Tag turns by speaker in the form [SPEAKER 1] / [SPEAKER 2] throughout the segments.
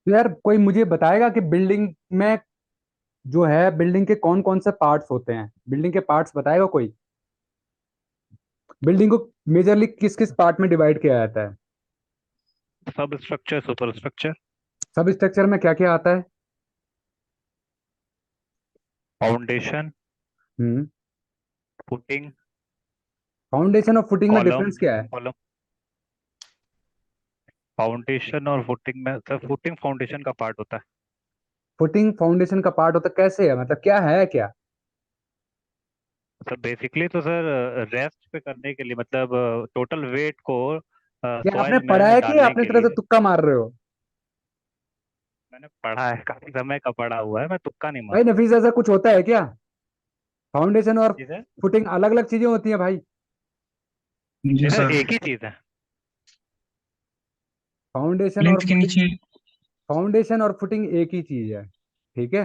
[SPEAKER 1] तो यार कोई मुझे बताएगा कि बिल्डिंग में जो है बिल्डिंग के कौन कौन से पार्ट्स होते हैं, बिल्डिंग के पार्ट्स बताएगा कोई। बिल्डिंग को मेजरली किस किस पार्ट में डिवाइड किया जाता है।
[SPEAKER 2] सब स्ट्रक्चर, सुपर स्ट्रक्चर।
[SPEAKER 1] सब स्ट्रक्चर में क्या क्या आता है।
[SPEAKER 2] फाउंडेशन,
[SPEAKER 1] हम्म।
[SPEAKER 2] फुटिंग,
[SPEAKER 1] फाउंडेशन और फुटिंग में
[SPEAKER 2] कॉलम।
[SPEAKER 1] डिफरेंस क्या है।
[SPEAKER 2] कॉलम। फाउंडेशन और फुटिंग में सर, फुटिंग फाउंडेशन का पार्ट होता है।
[SPEAKER 1] फुटिंग फाउंडेशन का पार्ट होता है, कैसे है मतलब क्या है क्या।
[SPEAKER 2] सर बेसिकली तो सर, रेस्ट पे करने के लिए, मतलब टोटल वेट को
[SPEAKER 1] क्या आपने
[SPEAKER 2] सॉइल
[SPEAKER 1] पढ़ा
[SPEAKER 2] में
[SPEAKER 1] है कि
[SPEAKER 2] डालने
[SPEAKER 1] अपनी
[SPEAKER 2] के
[SPEAKER 1] तरह से
[SPEAKER 2] लिए।
[SPEAKER 1] तुक्का मार रहे हो।
[SPEAKER 2] मैंने पढ़ा है, काफी समय का पढ़ा हुआ है, मैं तुक्का नहीं
[SPEAKER 1] भाई
[SPEAKER 2] मारता।
[SPEAKER 1] नफीस ऐसा कुछ होता है क्या। फाउंडेशन और
[SPEAKER 2] जी सर।
[SPEAKER 1] फुटिंग अलग अलग चीजें होती हैं भाई।
[SPEAKER 3] जी
[SPEAKER 2] नहीं सर,
[SPEAKER 3] सर।
[SPEAKER 2] एक ही चीज है।
[SPEAKER 1] फाउंडेशन और
[SPEAKER 3] प्लिंथ के
[SPEAKER 1] फुटिंग,
[SPEAKER 3] नीचे।
[SPEAKER 1] फाउंडेशन और फुटिंग एक ही चीज है। ठीक है।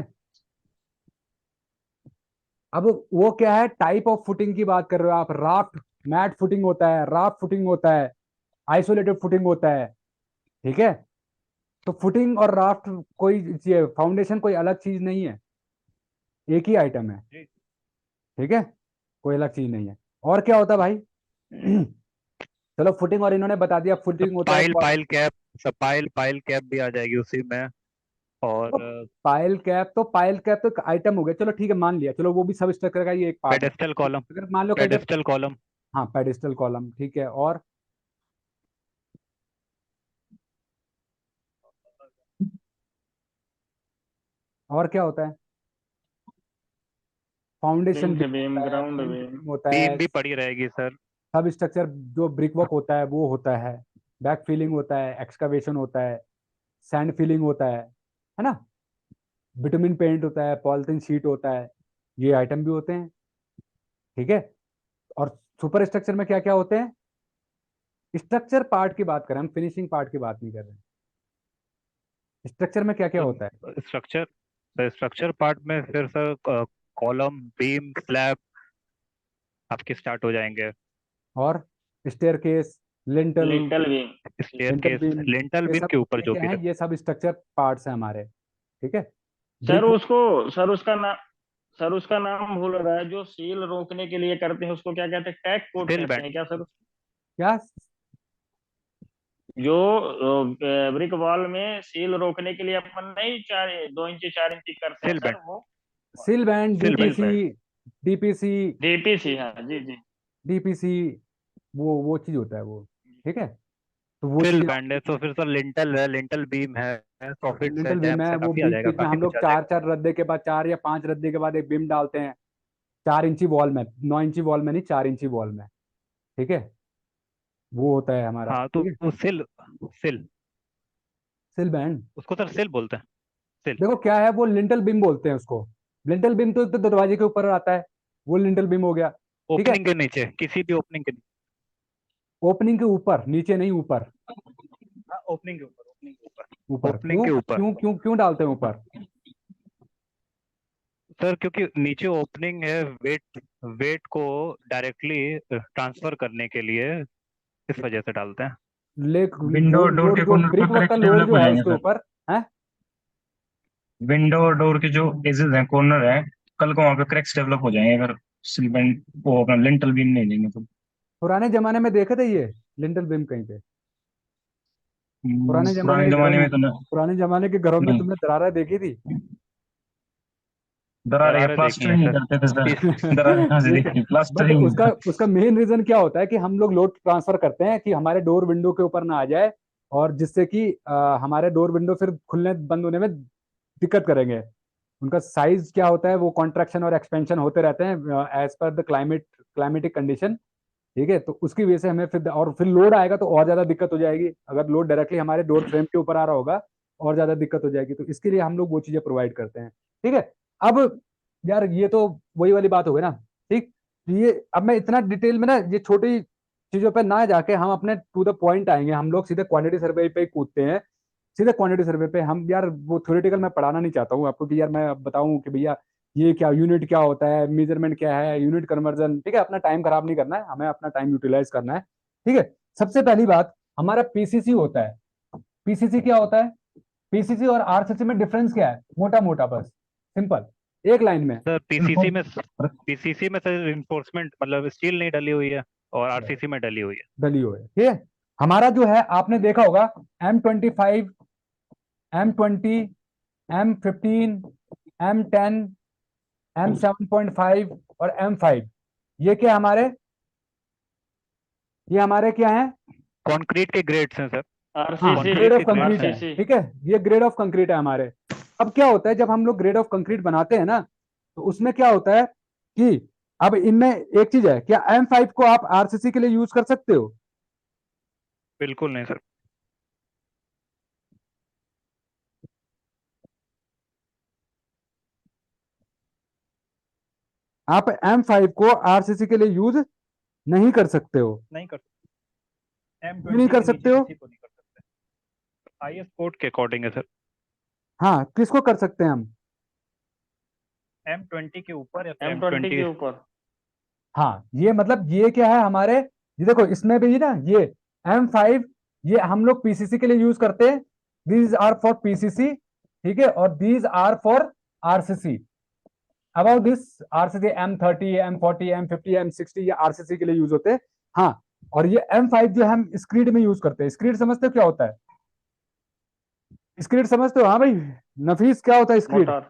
[SPEAKER 1] अब वो क्या है, टाइप ऑफ फुटिंग की बात कर रहे हो आप। राफ्ट मैट फुटिंग होता है, राफ्ट फुटिंग होता है, आइसोलेटेड फुटिंग होता है। ठीक है। तो फुटिंग और राफ्ट कोई, फाउंडेशन कोई अलग चीज नहीं है, एक ही आइटम है।
[SPEAKER 2] जी।
[SPEAKER 1] ठीक है। कोई अलग चीज नहीं है। और क्या होता है भाई। चलो फुटिंग और इन्होंने बता दिया,
[SPEAKER 2] सब
[SPEAKER 1] फुटिंग होता है
[SPEAKER 2] पाइल पाइल कैप। सब पाइल पाइल कैप भी आ जाएगी उसी में। और
[SPEAKER 1] तो पाइल कैप, तो पाइल कैप तो एक आइटम हो गया, चलो ठीक है मान लिया, चलो वो भी सब स्ट्रक्चर का ही एक पार्ट है।
[SPEAKER 2] Pedestal column.
[SPEAKER 1] अगर मान लो कहीं पे,
[SPEAKER 2] पेडेस्टल कॉलम।
[SPEAKER 1] हाँ पेडिस्टल कॉलम ठीक है। और क्या होता है। फाउंडेशन
[SPEAKER 3] प्लिंथ
[SPEAKER 1] बीम
[SPEAKER 3] बीम,
[SPEAKER 1] होता है,
[SPEAKER 3] ग्राउंड
[SPEAKER 1] प्लिंथ
[SPEAKER 3] बीम।
[SPEAKER 1] बीम होता है,
[SPEAKER 2] बीम भी पड़ी रहेगी सर।
[SPEAKER 1] सब स्ट्रक्चर जो ब्रिक वर्क होता है वो होता है, बैक फिलिंग होता है, एक्सकवेशन होता है, सैंड फिलिंग होता है ना, बिटुमिन पेंट होता है, पॉलिथीन शीट होता है, ये आइटम भी होते हैं। ठीक है। और सुपर स्ट्रक्चर में क्या क्या होते हैं। स्ट्रक्चर पार्ट की बात करें हम, फिनिशिंग पार्ट की बात नहीं कर रहे हैं। स्ट्रक्चर में क्या क्या होता है।
[SPEAKER 2] स्ट्रक्चर स्ट्रक्चर पार्ट में फिर सर, कॉलम, बीम, स्लैब आपके स्टार्ट हो जाएंगे।
[SPEAKER 1] और staircase, lintel,
[SPEAKER 3] lintel beam.
[SPEAKER 2] Stair
[SPEAKER 1] lintel
[SPEAKER 2] case,
[SPEAKER 1] beam,
[SPEAKER 2] lintel
[SPEAKER 1] ये
[SPEAKER 2] बीम
[SPEAKER 1] सब
[SPEAKER 2] के ऊपर
[SPEAKER 1] ये
[SPEAKER 2] जो
[SPEAKER 1] क्या
[SPEAKER 2] भी
[SPEAKER 1] है,
[SPEAKER 2] रहे।
[SPEAKER 1] ये सब स्ट्रक्चर पार्ट्स हैं हमारे। ठीक है।
[SPEAKER 3] सर
[SPEAKER 1] ब्रिक,
[SPEAKER 3] उसको सर उसका नाम सर उसका नाम भूल रहा है, जो सील रोकने के लिए करते हैं उसको क्या कहते हैं, टैग कोड
[SPEAKER 2] सिल
[SPEAKER 3] कहते
[SPEAKER 2] बैंड।
[SPEAKER 3] हैं क्या सर।
[SPEAKER 1] क्या।
[SPEAKER 3] जो ब्रिक वॉल में सील रोकने के लिए अपन नहीं 2 इंची 4 इंची करते हैं
[SPEAKER 2] सिल बैंड।
[SPEAKER 3] सर वो।
[SPEAKER 1] सिल बैंड,
[SPEAKER 2] सिल
[SPEAKER 3] seal
[SPEAKER 2] band.
[SPEAKER 1] DPC,
[SPEAKER 3] pad.
[SPEAKER 1] DPC,
[SPEAKER 3] DPC, हाँ जी जी।
[SPEAKER 1] डीपीसी, वो चीज होता है वो। ठीक है। तो वो
[SPEAKER 2] सिल
[SPEAKER 1] चीजें,
[SPEAKER 2] बैंड है तो फिर सर लिंटल है, लिंटल बीम है, सॉकेट्स है,
[SPEAKER 1] लिंटल बीम
[SPEAKER 2] जैम्स
[SPEAKER 1] है,
[SPEAKER 2] है,
[SPEAKER 1] वो
[SPEAKER 2] काफी आ
[SPEAKER 1] बीच
[SPEAKER 2] जाएगा,
[SPEAKER 1] बीच में
[SPEAKER 2] काफी
[SPEAKER 1] हम
[SPEAKER 2] कुछ
[SPEAKER 1] लोग
[SPEAKER 2] आ
[SPEAKER 1] चार
[SPEAKER 2] जाएगा।
[SPEAKER 1] चार रद्दे के बाद, 4 या 5 रद्दे के बाद एक बीम डालते हैं। 4 इंची वॉल में, 9 इंची वॉल में नहीं, 4 इंची वॉल में। ठीक है। वो होता है हमारा।
[SPEAKER 2] हाँ
[SPEAKER 1] ठीक
[SPEAKER 2] तो
[SPEAKER 1] है।
[SPEAKER 2] सिल सिल
[SPEAKER 1] सिल बैंड,
[SPEAKER 2] उसको सर सिल बोलते हैं। सिल।
[SPEAKER 1] देखो क्या है, वो लिंटल बीम बोलते हैं उसको। लिंटल बीम तो एक तो दरवाजे के ऊपर आता है, वो लिंटल बीम हो गया। ठीक है।
[SPEAKER 2] ओपनिंग के नीचे, किसी भी ओपनिंग के नीचे।
[SPEAKER 1] ओपनिंग के ऊपर, नीचे नहीं ऊपर।
[SPEAKER 2] हाँ, ओपनिंग के ऊपर, ओपनिंग के ऊपर,
[SPEAKER 1] ऊपर
[SPEAKER 2] ओपनिंग
[SPEAKER 1] क्यों
[SPEAKER 2] के ऊपर।
[SPEAKER 1] क्यों क्यों क्यों डालते हैं ऊपर।
[SPEAKER 2] सर क्योंकि नीचे ओपनिंग है, वेट वेट को डायरेक्टली ट्रांसफर करने के लिए, इस वजह से डालते हैं।
[SPEAKER 1] लेक,
[SPEAKER 3] विंडो
[SPEAKER 1] वो
[SPEAKER 3] और डोर
[SPEAKER 1] लोड
[SPEAKER 3] के
[SPEAKER 1] जो
[SPEAKER 3] कॉर्नर
[SPEAKER 1] ब्रिक
[SPEAKER 3] पर
[SPEAKER 1] वर्क का
[SPEAKER 3] करेक्ट
[SPEAKER 1] लोड
[SPEAKER 3] डेवलप
[SPEAKER 1] जो
[SPEAKER 3] हो
[SPEAKER 1] है
[SPEAKER 3] जाएंगे
[SPEAKER 1] उसके
[SPEAKER 3] सर।
[SPEAKER 1] ऊपर है।
[SPEAKER 3] विंडो और डोर के जो एजेस हैं, कॉर्नर है, कल को वहां पे क्रैक्स डेवलप हो जाएंगे अगर सीमेंट वो अपना लिंटल बीम नहीं देंगे तो।
[SPEAKER 1] पुराने जमाने में देखे थे ये लिंटल बीम कहीं पे। पुराने जमाने
[SPEAKER 3] पुराने
[SPEAKER 1] के घरों
[SPEAKER 3] जमाने
[SPEAKER 1] में,
[SPEAKER 3] में तो
[SPEAKER 1] पुराने जमाने के घरों में
[SPEAKER 3] नहीं।
[SPEAKER 1] तुमने दरारें देखी थी।
[SPEAKER 3] दरार
[SPEAKER 2] दरारें देखी
[SPEAKER 3] प्लास्टर
[SPEAKER 2] हैं
[SPEAKER 3] ही नहीं
[SPEAKER 2] सर।
[SPEAKER 3] करते थे सर। दरार कहाँ से
[SPEAKER 1] ठीक है।
[SPEAKER 3] देखी, प्लास्टर
[SPEAKER 1] बट
[SPEAKER 3] ही नहीं
[SPEAKER 1] उसका
[SPEAKER 3] था।
[SPEAKER 1] उसका मेन रीजन क्या होता है कि हम लोग लोड ट्रांसफर करते हैं कि हमारे डोर विंडो के ऊपर ना आ जाए, और जिससे कि हमारे डोर विंडो फिर खुलने बंद होने में दिक्कत करेंगे। उनका साइज क्या होता है, वो कॉन्ट्रैक्शन और एक्सपेंशन होते रहते हैं as per the climatic condition. ठीक है। तो उसकी वजह से हमें फिर, और फिर लोड आएगा तो और ज्यादा दिक्कत हो जाएगी, अगर लोड डायरेक्टली हमारे डोर फ्रेम के ऊपर आ रहा होगा और ज्यादा दिक्कत हो जाएगी, तो इसके लिए हम लोग वो चीजें प्रोवाइड करते हैं। ठीक है। अब यार ये तो वही वाली बात हो गई ना। ठीक। तो ये अब मैं इतना डिटेल में ना, ये छोटी चीजों पे ना जाके हम अपने टू द पॉइंट आएंगे, हम लोग सीधे क्वांटिटी सर्वे पे ही कूदते हैं। सीधे क्वांटिटी सर्वे पे हम यार, वो थ्योरेटिकल मैं पढ़ाना नहीं चाहता हूँ आपको कि यार मैं अब बताऊं कि भैया ये क्या यूनिट क्या होता है, मेजरमेंट क्या है, यूनिट कन्वर्जन। ठीक है। अपना टाइम खराब नहीं करना है, हमें अपना टाइम यूटिलाइज करना है। ठीक है। सबसे पहली बात, हमारा पीसीसी होता है। पीसीसी क्या होता है। पीसीसी और आरसीसी में डिफरेंस क्या है, मोटा मोटा बस, सिंपल, एक लाइन में।
[SPEAKER 2] सर पीसीसी में सर रिइंफोर्समेंट मतलब स्टील नहीं डली हुई है और आरसीसी में डली हुई है।
[SPEAKER 1] डली हुई है, ठीक है। हमारा जो है आपने देखा होगा M25, M20, M15, M10, M7.5 और M5, ये क्या हमारे, ये हमारे क्या है,
[SPEAKER 2] कंक्रीट के ग्रेड्स हैं सर।
[SPEAKER 4] आरसीसी
[SPEAKER 1] ग्रेड ऑफ
[SPEAKER 2] के grades
[SPEAKER 1] कंक्रीट है,
[SPEAKER 4] आरसीसी
[SPEAKER 1] ठीक है, ये ग्रेड ऑफ कंक्रीट है हमारे। अब क्या होता है जब हम लोग ग्रेड ऑफ कंक्रीट बनाते हैं ना, तो उसमें क्या होता है कि अब इनमें एक चीज है, क्या M5 को आप आरसीसी के लिए यूज कर सकते हो?
[SPEAKER 2] बिल्कुल नहीं सर।
[SPEAKER 1] आप M5 को आरसीसी के लिए यूज नहीं कर सकते हो।
[SPEAKER 2] नहीं कर
[SPEAKER 1] क्यों नहीं कर सकते हो?
[SPEAKER 2] को नहीं कर सकते। आईएस कोड के अकॉर्डिंग है सर।
[SPEAKER 1] हाँ, किसको कर सकते हैं हम?
[SPEAKER 2] M20 के ऊपर या फिर
[SPEAKER 4] M20 के ऊपर।
[SPEAKER 1] हाँ, ये मतलब ये क्या है हमारे, ये देखो इसमें भी ना, ये M5 ये हम लोग पीसीसी के लिए यूज करते हैं, दीज आर फॉर पीसीसी, ठीक है, और these are for RCC. About this RCC M30, M40, M50, M60 ये आरसीसी के लिए यूज होते हैं। हाँ, और ये M5 जो हम स्क्रीड में यूज करते हैं। स्क्रीड समझते हो क्या होता है? स्क्रीड समझते हो? हाँ भाई नफीस, क्या होता है स्क्रीड?
[SPEAKER 4] मोटार।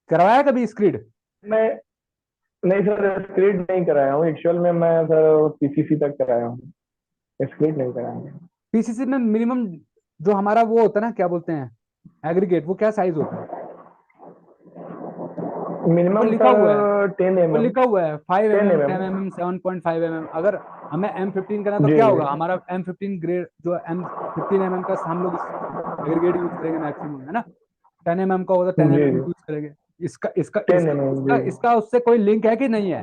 [SPEAKER 1] करवाया कभी स्क्रीड?
[SPEAKER 5] मैं नहीं सर, स्क्रीड नहीं कराया हूँ एक्चुअल में, मैं सर पीसीसी तक कराया हूँ, स्क्रीड नहीं कराया हूँ।
[SPEAKER 1] पीसीसी में मिनिमम जो हमारा वो होता है ना, क्या बोलते हैं, एग्रीगेट, वो क्या साइज होता है? वो
[SPEAKER 5] मिनिमम
[SPEAKER 1] लिखा हुआ है,
[SPEAKER 5] सर 10
[SPEAKER 1] वो
[SPEAKER 5] mm।
[SPEAKER 1] लिखा हुआ है 5
[SPEAKER 5] 10
[SPEAKER 1] mm,
[SPEAKER 5] mm
[SPEAKER 1] 10 mm, 7.5 mm। अगर हमें M15 करना है तो
[SPEAKER 5] जी
[SPEAKER 1] क्या
[SPEAKER 5] जी।
[SPEAKER 1] होगा, हमारा M15 ग्रेड जो M15 mm का हम लोग एग्रीगेट यूज करेंगे मैक्सिमम, है ना। 10 mm का होगा 10
[SPEAKER 5] जी
[SPEAKER 1] mm
[SPEAKER 5] जी
[SPEAKER 1] यूज करेंगे। इसका इसका
[SPEAKER 5] 10
[SPEAKER 1] इसका
[SPEAKER 5] mm
[SPEAKER 1] इसका,
[SPEAKER 5] जी।
[SPEAKER 1] इसका उससे कोई लिंक है कि नहीं है?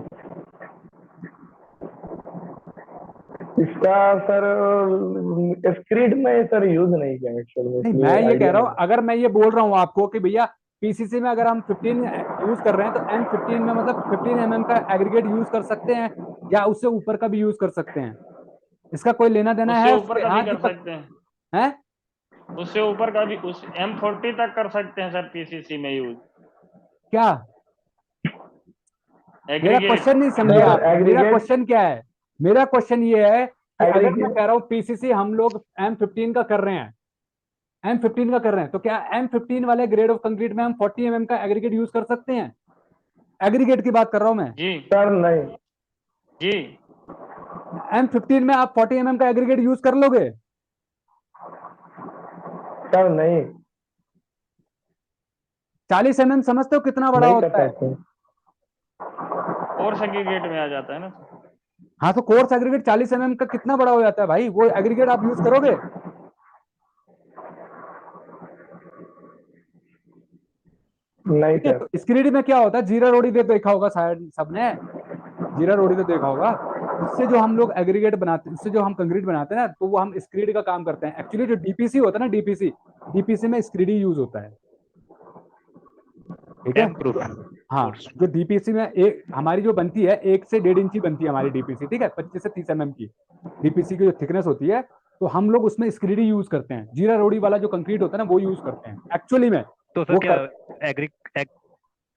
[SPEAKER 5] इसका सर स्क्रीड में सर यूज नहीं किया एक्चुअल में,
[SPEAKER 1] नहीं,
[SPEAKER 5] इसलिए
[SPEAKER 1] मैं ये कह
[SPEAKER 5] आइडिया
[SPEAKER 1] रहा हूँ,
[SPEAKER 5] नहीं।
[SPEAKER 1] अगर मैं ये बोल रहा हूँ आपको कि भैया पीसीसी में अगर हम 15 यूज कर रहे हैं तो M15 में मतलब 15 mm का एग्रीगेट यूज कर सकते हैं, या उससे ऊपर का भी यूज कर सकते हैं? इसका कोई लेना देना
[SPEAKER 4] उससे
[SPEAKER 1] है
[SPEAKER 4] ऊपर
[SPEAKER 1] उसके?
[SPEAKER 4] का भी
[SPEAKER 1] हाँ
[SPEAKER 4] कर
[SPEAKER 1] दीपक
[SPEAKER 4] सकते हैं,
[SPEAKER 1] है।
[SPEAKER 4] उससे ऊपर का भी, उस M40 तक कर सकते हैं सर पीसीसी में यूज
[SPEAKER 1] क्या? मेरा
[SPEAKER 4] एग्रीगेट।
[SPEAKER 1] क्वेश्चन नहीं समझे
[SPEAKER 5] सर
[SPEAKER 1] आप, मेरा
[SPEAKER 5] एग्रीगेट,
[SPEAKER 1] क्वेश्चन क्या है? मेरा क्वेश्चन ये है कि अगर मैं
[SPEAKER 5] एग्रीगेट
[SPEAKER 1] कह रहा हूँ पीसीसी हम लोग M15 का कर रहे हैं, M15 का कर रहे हैं, तो क्या M15 वाले ग्रेड ऑफ कंक्रीट में हम 40 mm का एग्रीगेट यूज कर सकते हैं? एग्रीगेट की बात कर रहा हूं मैं।
[SPEAKER 4] जी
[SPEAKER 5] सर नहीं,
[SPEAKER 4] जी।
[SPEAKER 1] M15 में आप 40 mm का एग्रीगेट यूज कर लोगे?
[SPEAKER 5] सर नहीं,
[SPEAKER 1] 40 mm समझते हो कितना बड़ा
[SPEAKER 5] नहीं कर
[SPEAKER 1] होता है?
[SPEAKER 5] सकते।
[SPEAKER 4] और एग्रीगेट में आ जाता है ना।
[SPEAKER 1] हाँ, तो कोर्स एग्रीगेट 40 mm का कितना बड़ा हो जाता है भाई, वो एग्रीगेट आप यूज करोगे?
[SPEAKER 5] नहीं
[SPEAKER 1] ठीक है,
[SPEAKER 5] सर।
[SPEAKER 1] तो स्क्रीड में क्या होता है, जीरा रोडी दे देखा होगा शायद सबने, जीरा रोडी तो देखा होगा। उससे जो हम लोग एग्रीगेट बनाते हैं, उससे जो हम कंक्रीट बनाते हैं ना, तो वो हम स्क्रीड का काम करते हैं। एक्चुअली जो डीपीसी होता है ना, डीपीसी, डीपीसी में स्क्रीड ही यूज होता है, ठीक है।
[SPEAKER 2] डैम प्रूफ
[SPEAKER 1] हाँ, जो डीपीसी में एक हमारी जो बनती है 1 से 1.5 इंची बनती है हमारी डीपीसी, ठीक है, 25 से 30 mm की डीपीसी की जो थिकनेस होती है, तो हम लोग उसमें स्क्रीड ही यूज करते हैं। जीरा रोडी वाला जो कंक्रीट होता है ना, वो यूज करते हैं एक्चुअली में।
[SPEAKER 2] तो सर
[SPEAKER 1] वो
[SPEAKER 2] क्या
[SPEAKER 1] कर,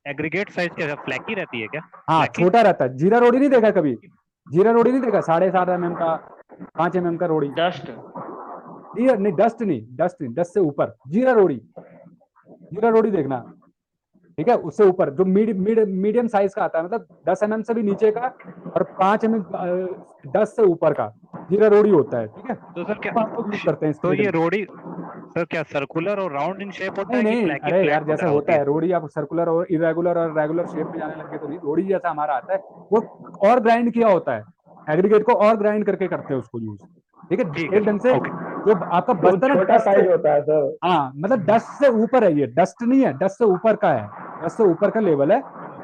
[SPEAKER 2] एग्रीगेट साइज क्या फ्लैकी रहती है क्या?
[SPEAKER 1] हाँ
[SPEAKER 2] फ्लैकी
[SPEAKER 1] छोटा रहता है। जीरा रोडी नहीं देखा कभी? जीरा रोडी नहीं देखा, 7.5 mm का, 5 mm का रोडी?
[SPEAKER 4] डस्ट।
[SPEAKER 1] नहीं, डस्ट नहीं, डस्ट नहीं, डस्ट से ऊपर जीरा रोडी, जीरा रोडी देखना, ठीक है। उससे ऊपर जो मीडियम साइज का आता है, मतलब 10 mm से भी नीचे का, और 5 mm 10 से ऊपर का जीरा रोडी होता है, ठीक है।
[SPEAKER 2] तो सर क्या
[SPEAKER 1] वो हम लोग यूज करते हैं
[SPEAKER 2] तो
[SPEAKER 1] स्क्रीड
[SPEAKER 2] ये
[SPEAKER 1] में।
[SPEAKER 2] रोडी सर क्या सर्कुलर और राउंड इन शेप होता
[SPEAKER 1] नहीं
[SPEAKER 2] है कि
[SPEAKER 1] नहीं,
[SPEAKER 2] फ्लैकी
[SPEAKER 1] अरे
[SPEAKER 2] फ्लैट
[SPEAKER 1] यार जैसे
[SPEAKER 2] वगैरह
[SPEAKER 1] होता
[SPEAKER 2] होती
[SPEAKER 1] है
[SPEAKER 2] है?
[SPEAKER 1] रोडी, आप सर्कुलर और इरेगुलर और रेगुलर शेप में जाने लगे तो नहीं, रोडी जैसा हमारा आता है वो और ग्राइंड किया होता है, एग्रीगेट को और ग्राइंड करके करते हैं उसको यूज, ठीक है,
[SPEAKER 2] ठीक है
[SPEAKER 1] एक ढंग
[SPEAKER 2] सर,
[SPEAKER 1] से।
[SPEAKER 2] ओके।
[SPEAKER 1] जो आपका
[SPEAKER 5] तो
[SPEAKER 1] बचता है ना
[SPEAKER 5] छोटा
[SPEAKER 1] डस्ट से,
[SPEAKER 5] साइज होता है सर।
[SPEAKER 1] हाँ मतलब डस्ट से ऊपर है, ये डस्ट नहीं है, डस्ट से ऊपर का है, डस्ट से ऊपर का लेवल है।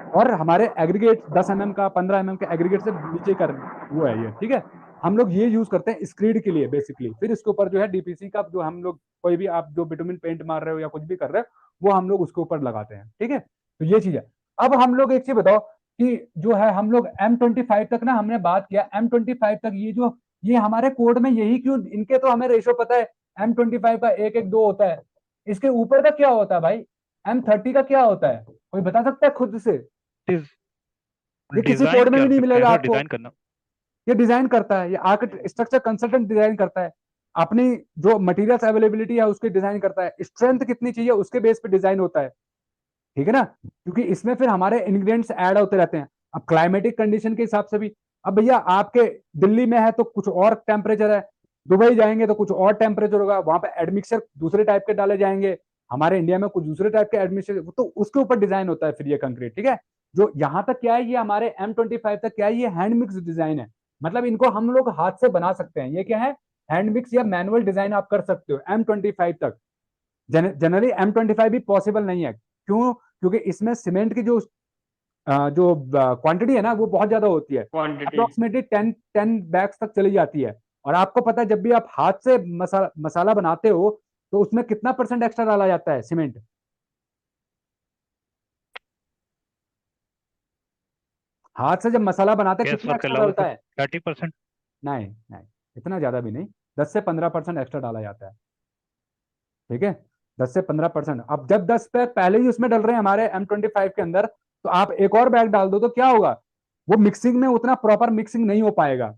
[SPEAKER 1] और हमारे एग्रीगेट 10 mm का, 15 mm के एग्रीगेट से नीचे का वो है ये, ठीक है। हम लोग ये यूज करते हैं स्क्रीड के लिए बेसिकली। फिर इसके ऊपर जो है डीपीसी का, जो हम लोग कोई भी आप जो बिटुमिन पेंट मार रहे हो या कुछ भी कर रहे हो, वो हम लोग उसके ऊपर लगाते हैं, ठीक है। तो ये चीज है। अब हम लोग एक चीज बताओ कि जो है हम लोग M25 तक ना, हमने बात किया M25 तक, ये जो ये हमारे कोड में यही क्यों, इनके तो हमें रेशो पता है, M25 का 1:2 होता है, इसके ऊपर का क्या होता है भाई, M30 का क्या होता है, कोई बता सकता है खुद से? ये किसी
[SPEAKER 2] डिजाइन
[SPEAKER 1] कोड में भी
[SPEAKER 2] कर
[SPEAKER 1] नहीं
[SPEAKER 2] सकते हैं
[SPEAKER 1] मिलेगा
[SPEAKER 2] सर,
[SPEAKER 1] आपको।
[SPEAKER 2] डिजाइन करना।
[SPEAKER 1] ये डिजाइन करता है, ये स्ट्रक्चर कंसल्टेंट डिजाइन करता है, अपनी जो मटेरियल्स अवेलेबिलिटी है उसकी डिजाइन करता है, स्ट्रेंथ कितनी चाहिए उसके बेस पे डिजाइन होता है, ठीक है ना, क्योंकि इसमें फिर हमारे इंग्रेडिएंट्स ऐड होते रहते हैं। अब क्लाइमेटिक कंडीशन के हिसाब से भी, अब भैया आपके दिल्ली में है तो कुछ और टेम्परेचर है, दुबई जाएंगे तो कुछ और टेम्परेचर होगा, वहां पे एडमिक्सर दूसरे टाइप के डाले जाएंगे, हमारे इंडिया में कुछ दूसरे टाइप के एडमिक्सर, तो उसके ऊपर डिजाइन होता है फिर ये कंक्रीट, ठीक है। जो यहाँ तक क्या है, ये हमारे M25 तक क्या है, ये हैंड मिक्स डिजाइन है, मतलब इनको हम लोग हाथ से बना सकते हैं, ये क्या है, हैंड मिक्स या मैनुअल डिजाइन आप कर सकते हो M25 तक। जनरली M25 भी पॉसिबल नहीं है, क्यों, क्योंकि इसमें सीमेंट की जो क्वांटिटी है ना वो बहुत ज्यादा होती है,
[SPEAKER 4] क्वांटिटी।
[SPEAKER 1] अप्रोक्सीमेटली 10 बैग्स तक चली जाती है। और आपको पता है जब भी आप हाथ से मसाला बनाते हो तो उसमें कितना % एक्स्ट्रा डाला जाता है सीमेंट? हाथ से जब मसाला बनाते हैं
[SPEAKER 2] गैस
[SPEAKER 1] कितना
[SPEAKER 2] वर्क के
[SPEAKER 1] एक्स्ट्रा
[SPEAKER 2] अलावा
[SPEAKER 1] डलता
[SPEAKER 2] सर
[SPEAKER 1] है?
[SPEAKER 2] 30%।
[SPEAKER 1] नहीं नहीं, इतना ज्यादा भी नहीं, 10 से 15% एक्स्ट्रा डाला जाता है, ठीक है, 10 से 15%। अब जब 10 बैग पहले ही उसमें डल रहे हैं हमारे M25 के अंदर, तो आप एक और बैग डाल दो तो क्या होगा, वो मिक्सिंग में उतना प्रॉपर मिक्सिंग नहीं हो पाएगा।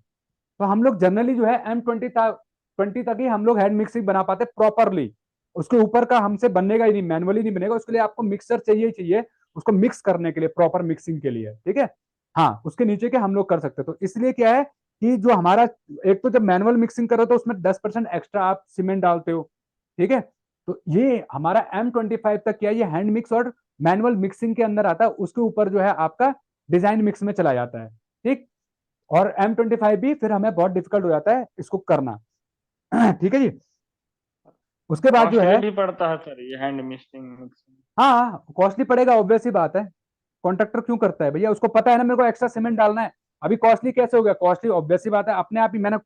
[SPEAKER 1] तो हम लोग जनरली जो है M20 तक ही हम लोग हैंड मिक्सिंग बना पाते प्रॉपरली, उसके ऊपर का हमसे बनेगा ही नहीं, मैनुअली नहीं बनेगा, उसके लिए आपको मिक्सर चाहिए ही चाहिए, उसको मिक्स करने के लिए, प्रॉपर मिक्सिंग के लिए, ठीक है। हाँ, उसके नीचे के हम लोग कर सकते हैं, तो इसलिए क्या है कि जो हमारा, एक तो जब मैनुअल मिक्सिंग करो तो उसमें 10% एक्स्ट्रा आप सीमेंट डालते हो, ठीक है। तो ये हमारा M25 तक क्या है, ये हैंड मिक्स और मैनुअल मिक्सिंग के अंदर आता है, उसके ऊपर जो है आपका डिजाइन मिक्स में चला जाता है, ठीक। और M25 भी फिर हमें बहुत डिफिकल्ट हो जाता है इसको करना ठीक है जी। उसके बाद जो
[SPEAKER 4] कॉस्टली
[SPEAKER 1] है,
[SPEAKER 4] भी पड़ता है सर ये हैंड मिक्सिंग।
[SPEAKER 1] हाँ कॉस्टली पड़ेगा, ऑब्वियस ही बात है, कॉन्ट्रैक्टर क्यों करता है भैया, उसको पता है ना मेरे को एक्स्ट्रा सीमेंट डालना है। अभी कॉस्टली कैसे हो गया, कॉस्टली ऑब्वियस ही बात है, अपने आप ही मैंने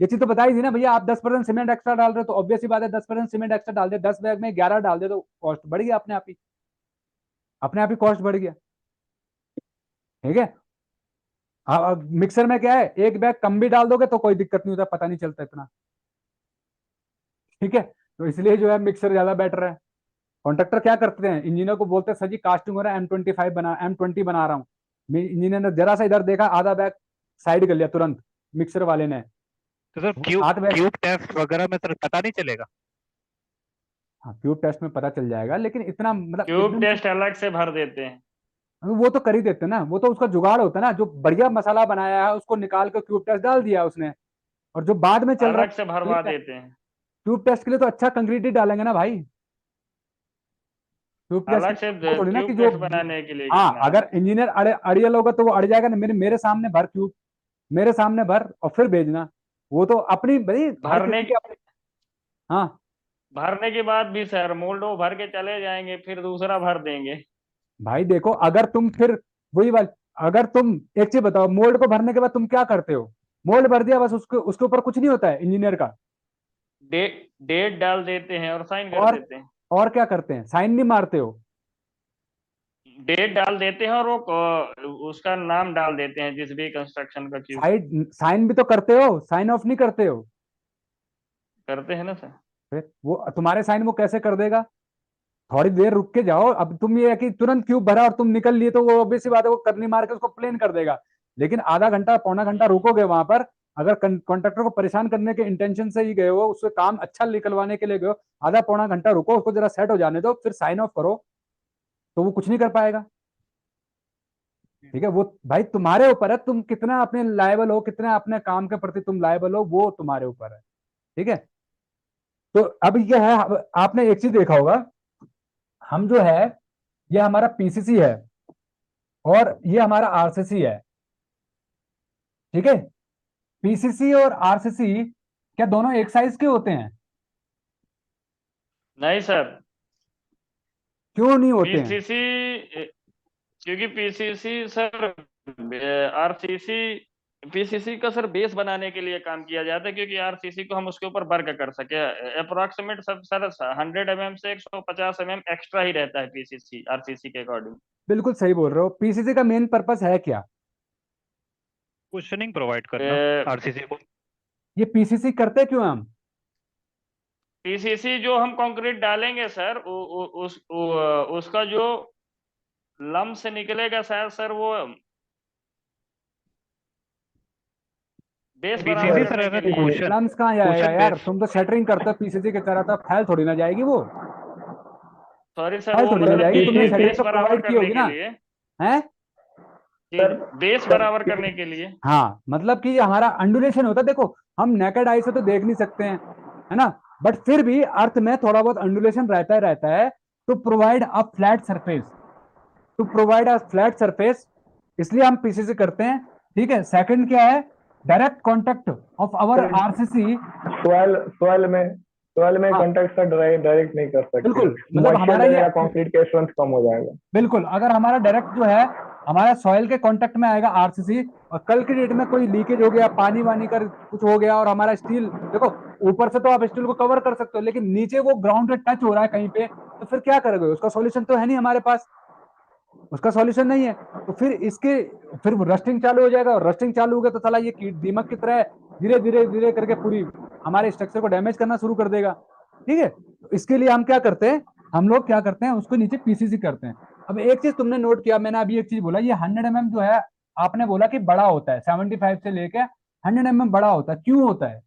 [SPEAKER 1] ये चीज तो बताई थी ना भैया, आप 10% सीमेंट एक्स्ट्रा डाल रहे हो तो ऑब्वियस ही बात है, 10% सीमेंट एक्स्ट्रा डाल दे, 10 बैग में 11 डाल दे तो कॉस्ट बढ़ गया अपने आप ही, अपने आप ही कॉस्ट बढ़ गया, ठीक है। मिक्सर में क्या है, एक बैग कम भी डाल दोगे तो कोई दिक्कत नहीं होता, पता नहीं चलता इतना, ठीक है। तो इसलिए जो है मिक्सर ज्यादा बेटर है। कॉन्ट्रैक्टर क्या करते हैं, इंजीनियर को बोलते हैं सर जी कास्टिंग हो रहा है, M20 बना रहा हूँ, इंजीनियर ने जरा सा इधर देखा, आधा बैग साइड कर लिया तुरंत मिक्सर वाले ने,
[SPEAKER 2] तो सर
[SPEAKER 1] वो
[SPEAKER 2] क्यूब
[SPEAKER 1] 8 बैग।
[SPEAKER 2] क्यूब टेस्ट वगैरह में सर पता नहीं चलेगा?
[SPEAKER 1] हाँ क्यूब टेस्ट में पता चल जाएगा, लेकिन इतना मतलब
[SPEAKER 4] क्यूब
[SPEAKER 1] एकदम से
[SPEAKER 4] टेस्ट अलग से भर देते हैं।
[SPEAKER 1] वो तो कर ही देते हैं ना, वो तो उसका जुगाड़ होता है ना, जो बढ़िया मसाला बनाया है उसको निकाल कर क्यूब टेस्ट डाल दिया उसने, और जो बाद में चल
[SPEAKER 4] अलग से
[SPEAKER 1] रहा
[SPEAKER 4] भरवा
[SPEAKER 1] है
[SPEAKER 4] देते हैं।
[SPEAKER 1] ट्यूब टेस्ट के लिए तो अच्छा कंक्रीट ही डालेंगे ना भाई, ट्यूब टेस्ट
[SPEAKER 4] अलग से
[SPEAKER 1] वो थोड़ी ना कि
[SPEAKER 4] ट्यूब
[SPEAKER 1] जो,
[SPEAKER 4] टेस्ट बनाने के लिए
[SPEAKER 1] हाँ
[SPEAKER 4] करना
[SPEAKER 1] अगर
[SPEAKER 4] अलग।
[SPEAKER 1] इंजीनियर अड़ियल होगा तो वो अड़ जाएगा ना, मेरे सामने भर क्यूब, मेरे सामने भर और फिर भेजना, वो तो अपनी भाई हर
[SPEAKER 4] भरने
[SPEAKER 1] किसी के अपने। हाँ
[SPEAKER 4] भरने के बाद भी सर मोल्ड वो भर के चले जाएंगे, फिर दूसरा भर देंगे।
[SPEAKER 1] भाई देखो, अगर तुम फिर वही बात, अगर तुम एक चीज बताओ, मोल्ड को भरने के बाद तुम क्या करते हो, मोल्ड भर दिया बस, उसके उसके ऊपर कुछ नहीं होता है इंजीनियर का,
[SPEAKER 4] डेट डेट डाल देते हैं और साइन कर
[SPEAKER 1] और
[SPEAKER 4] देते हैं।
[SPEAKER 1] और क्या करते हैं, साइन नहीं मारते हो?
[SPEAKER 4] डेट डाल देते हैं और वो उसका नाम डाल देते हैं जिस भी कंस्ट्रक्शन का चीज
[SPEAKER 1] साइड साइन भी तो करते हो, साइन ऑफ नहीं करते हो?
[SPEAKER 4] करते हैं ना सर।
[SPEAKER 1] फिर वो तुम्हारे साइन वो कैसे कर देगा, थोड़ी देर रुक के जाओ, अब तुम ये है कि तुरंत क्यूब भरा और तुम निकल लिए तो वो ऑब्वियस सी बात है, वो करनी मार के उसको प्लेन कर देगा, लेकिन आधा घंटा पौना घंटा रुकोगे वहां पर, अगर कॉन्ट्रैक्टर को परेशान करने के इंटेंशन से ही गए हो, उससे काम अच्छा निकलवाने के लिए गए हो, आधा पौना घंटा रुको, उसको जरा सेट हो जाने दो, फिर साइन ऑफ करो, तो वो कुछ नहीं कर पाएगा, ठीक है। वो भाई तुम्हारे ऊपर है, तुम कितना अपने लायबल हो, कितना अपने काम के प्रति तुम लायबल हो, वो तुम्हारे ऊपर है, ठीक है। तो अब यह है, आपने एक चीज देखा होगा, हम जो है, ये हमारा पीसीसी है और ये हमारा आरसीसी है, ठीक है। पीसीसी और आरसीसी क्या दोनों एक साइज के होते हैं?
[SPEAKER 4] नहीं सर,
[SPEAKER 1] क्यों नहीं होते हैं?
[SPEAKER 4] पीसीसी, क्योंकि पीसीसी सर, आरसीसी, पीसीसी का सर बेस बनाने के लिए काम किया जाता है, क्योंकि आरसीसी को हम उसके ऊपर वर्क कर सके। अप्रोक्सीमेट सब सर 100 mm से 150 mm एक्स्ट्रा ही रहता है पीसीसी आरसीसी के अकॉर्डिंग।
[SPEAKER 1] बिल्कुल सही बोल रहे हो, पीसीसी का मेन पर्पस है क्या?
[SPEAKER 2] कुशनिंग प्रोवाइड करना आरसीसी को।
[SPEAKER 1] ये पीसीसी करते क्यों हैं हम?
[SPEAKER 4] पीसीसी जो हम कंक्रीट डालेंगे सर, उसका जो लम से निकलेगा शायद सर, वो बेस बराबर
[SPEAKER 2] पीसीसी सर
[SPEAKER 4] करने
[SPEAKER 2] है
[SPEAKER 4] के लिए।
[SPEAKER 2] कुशन,
[SPEAKER 1] लम्स कहाँ जाएगा
[SPEAKER 2] कुशन
[SPEAKER 1] यार?
[SPEAKER 2] बेस।
[SPEAKER 1] तुम तो शटरिंग करते हो पीसीसी की तरह, तो फैल थोड़ी ना जाएगी वो।
[SPEAKER 4] सॉरी सर,
[SPEAKER 1] फैल
[SPEAKER 4] वो
[SPEAKER 1] थोड़ी ना
[SPEAKER 4] मतलब
[SPEAKER 1] जाएगी,
[SPEAKER 4] कि
[SPEAKER 1] तुमने शटरिंग
[SPEAKER 4] बेस
[SPEAKER 1] तो
[SPEAKER 4] बराबर
[SPEAKER 1] प्रोवाइड की
[SPEAKER 4] करने
[SPEAKER 1] होगी
[SPEAKER 4] के
[SPEAKER 1] ना।
[SPEAKER 4] लिए।
[SPEAKER 1] हैं?
[SPEAKER 4] जी,
[SPEAKER 5] सर
[SPEAKER 4] बेस
[SPEAKER 5] सर
[SPEAKER 4] बराबर करने के लिए।
[SPEAKER 1] हाँ, मतलब कि ये हमारा अंडुलेशन होता है। देखो, हम नेकेड आई से तो देख नहीं सकते हैं, है ना, बट फिर भी अर्थ में थोड़ा बहुत अंडुलेशन रहता है to provide a flat surface, to provide a flat surface, इसलिए हम पीसीसी करते हैं। ठीक है। सेकंड क्या है? Direct contact of our
[SPEAKER 5] sir
[SPEAKER 1] RCC.
[SPEAKER 5] Soil soil में
[SPEAKER 1] हाँ,
[SPEAKER 5] कांटेक्ट सर डायरेक्ट नहीं कर सकते।
[SPEAKER 1] बिल्कुल, मतलब
[SPEAKER 5] मॉइस्चर
[SPEAKER 1] हमारा ये,
[SPEAKER 5] लगेगा, कंक्रीट का स्ट्रेंथ कम हो जाएगा।
[SPEAKER 1] बिल्कुल, अगर हमारा डायरेक्ट जो है हमारा सॉइल के कांटेक्ट में आएगा आरसीसी, और कल की डेट में कोई लीकेज हो गया, पानी वानी का कुछ हो गया, और हमारा स्टील, देखो ऊपर से तो आप स्टील को कवर कर सकते हो, लेकिन नीचे वो ग्राउंड पे टच हो रहा है कहीं पे, तो फिर क्या करोगे? उसका सॉल्यूशन तो है नहीं हमारे पास, उसका सॉल्यूशन नहीं है। तो फिर इसके, फिर रस्टिंग चालू हो जाएगा, और रस्टिंग चालू हो गया तो साला ये कीट दीमक की तरह धीरे धीरे धीरे करके पूरी हमारे स्ट्रक्चर को डैमेज करना शुरू कर देगा। ठीक है। तो इसके लिए हम क्या करते हैं, हम लोग क्या करते हैं, उसको नीचे पीसीसी करते हैं। अब एक चीज तुमने नोट किया, मैंने अभी एक चीज बोला, ये 100 mm जो है, आपने बोला कि बड़ा होता है, 75 से लेके 100 mm बड़ा होता है, क्यों होता है?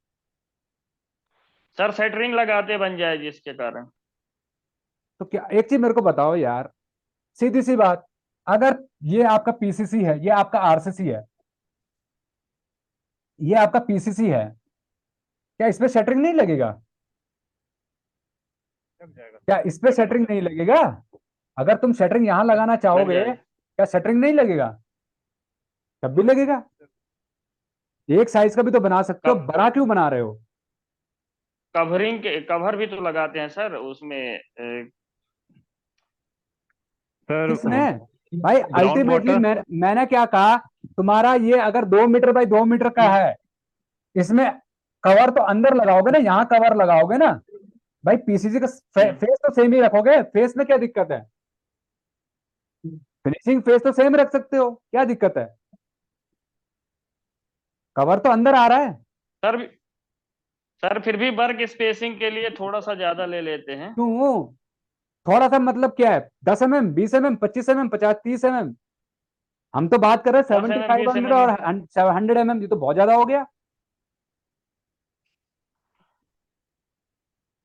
[SPEAKER 4] सर सेटरिंग लगाते बन जाए जिसके कारण।
[SPEAKER 1] तो क्या, एक चीज मेरे को बताओ यार, सीधी सी बात, अगर ये आपका पीसीसी है, ये आपका आरसीसी है, ये आपका पीसीसी है, क्या इसमें शटरिंग नहीं लगेगा?
[SPEAKER 2] लग जाएगा।
[SPEAKER 1] क्या इस पे शटरिंग नहीं लगेगा? अगर तुम शटरिंग यहां लगाना
[SPEAKER 4] लग
[SPEAKER 1] चाहोगे,
[SPEAKER 4] जाएगा।
[SPEAKER 1] क्या शटरिंग नहीं लगेगा? तब भी लगेगा। एक साइज का भी तो बना सकते हो,
[SPEAKER 4] कब
[SPEAKER 1] बड़ा क्यों बना रहे हो?
[SPEAKER 4] कवरिंग के कवर भी तो लगाते हैं सर उसमें,
[SPEAKER 2] सर
[SPEAKER 1] किसमें? भाई
[SPEAKER 2] ग्राउंड
[SPEAKER 1] अल्टीमेटली
[SPEAKER 2] वाटर।
[SPEAKER 1] मैंने क्या कहा, तुम्हारा ये अगर 2 मीटर बाई 2 मीटर का है, इसमें कवर तो अंदर लगाओगे ना, यहाँ कवर लगाओगे ना। भाई पीसीसी का फेस तो सेम ही रखोगे, फेस में क्या दिक्कत है? फिनिशिंग फेस तो सेम रख सकते हो, क्या दिक्कत है? कवर तो अंदर आ रहा है।
[SPEAKER 4] सर सर फिर भी वर्क स्पेसिंग के लिए थोड़ा सा ज्यादा ले लेते हैं।
[SPEAKER 1] क्यों? थोड़ा सा मतलब क्या है? 10 mm, 20 mm, 25 mm, 50, 30 mm? हम तो बात कर रहे हैं
[SPEAKER 4] 10 mm
[SPEAKER 1] 75
[SPEAKER 4] 20
[SPEAKER 1] हंड्रेड
[SPEAKER 4] mm
[SPEAKER 1] और 100 mm, ये तो बहुत ज्यादा हो गया।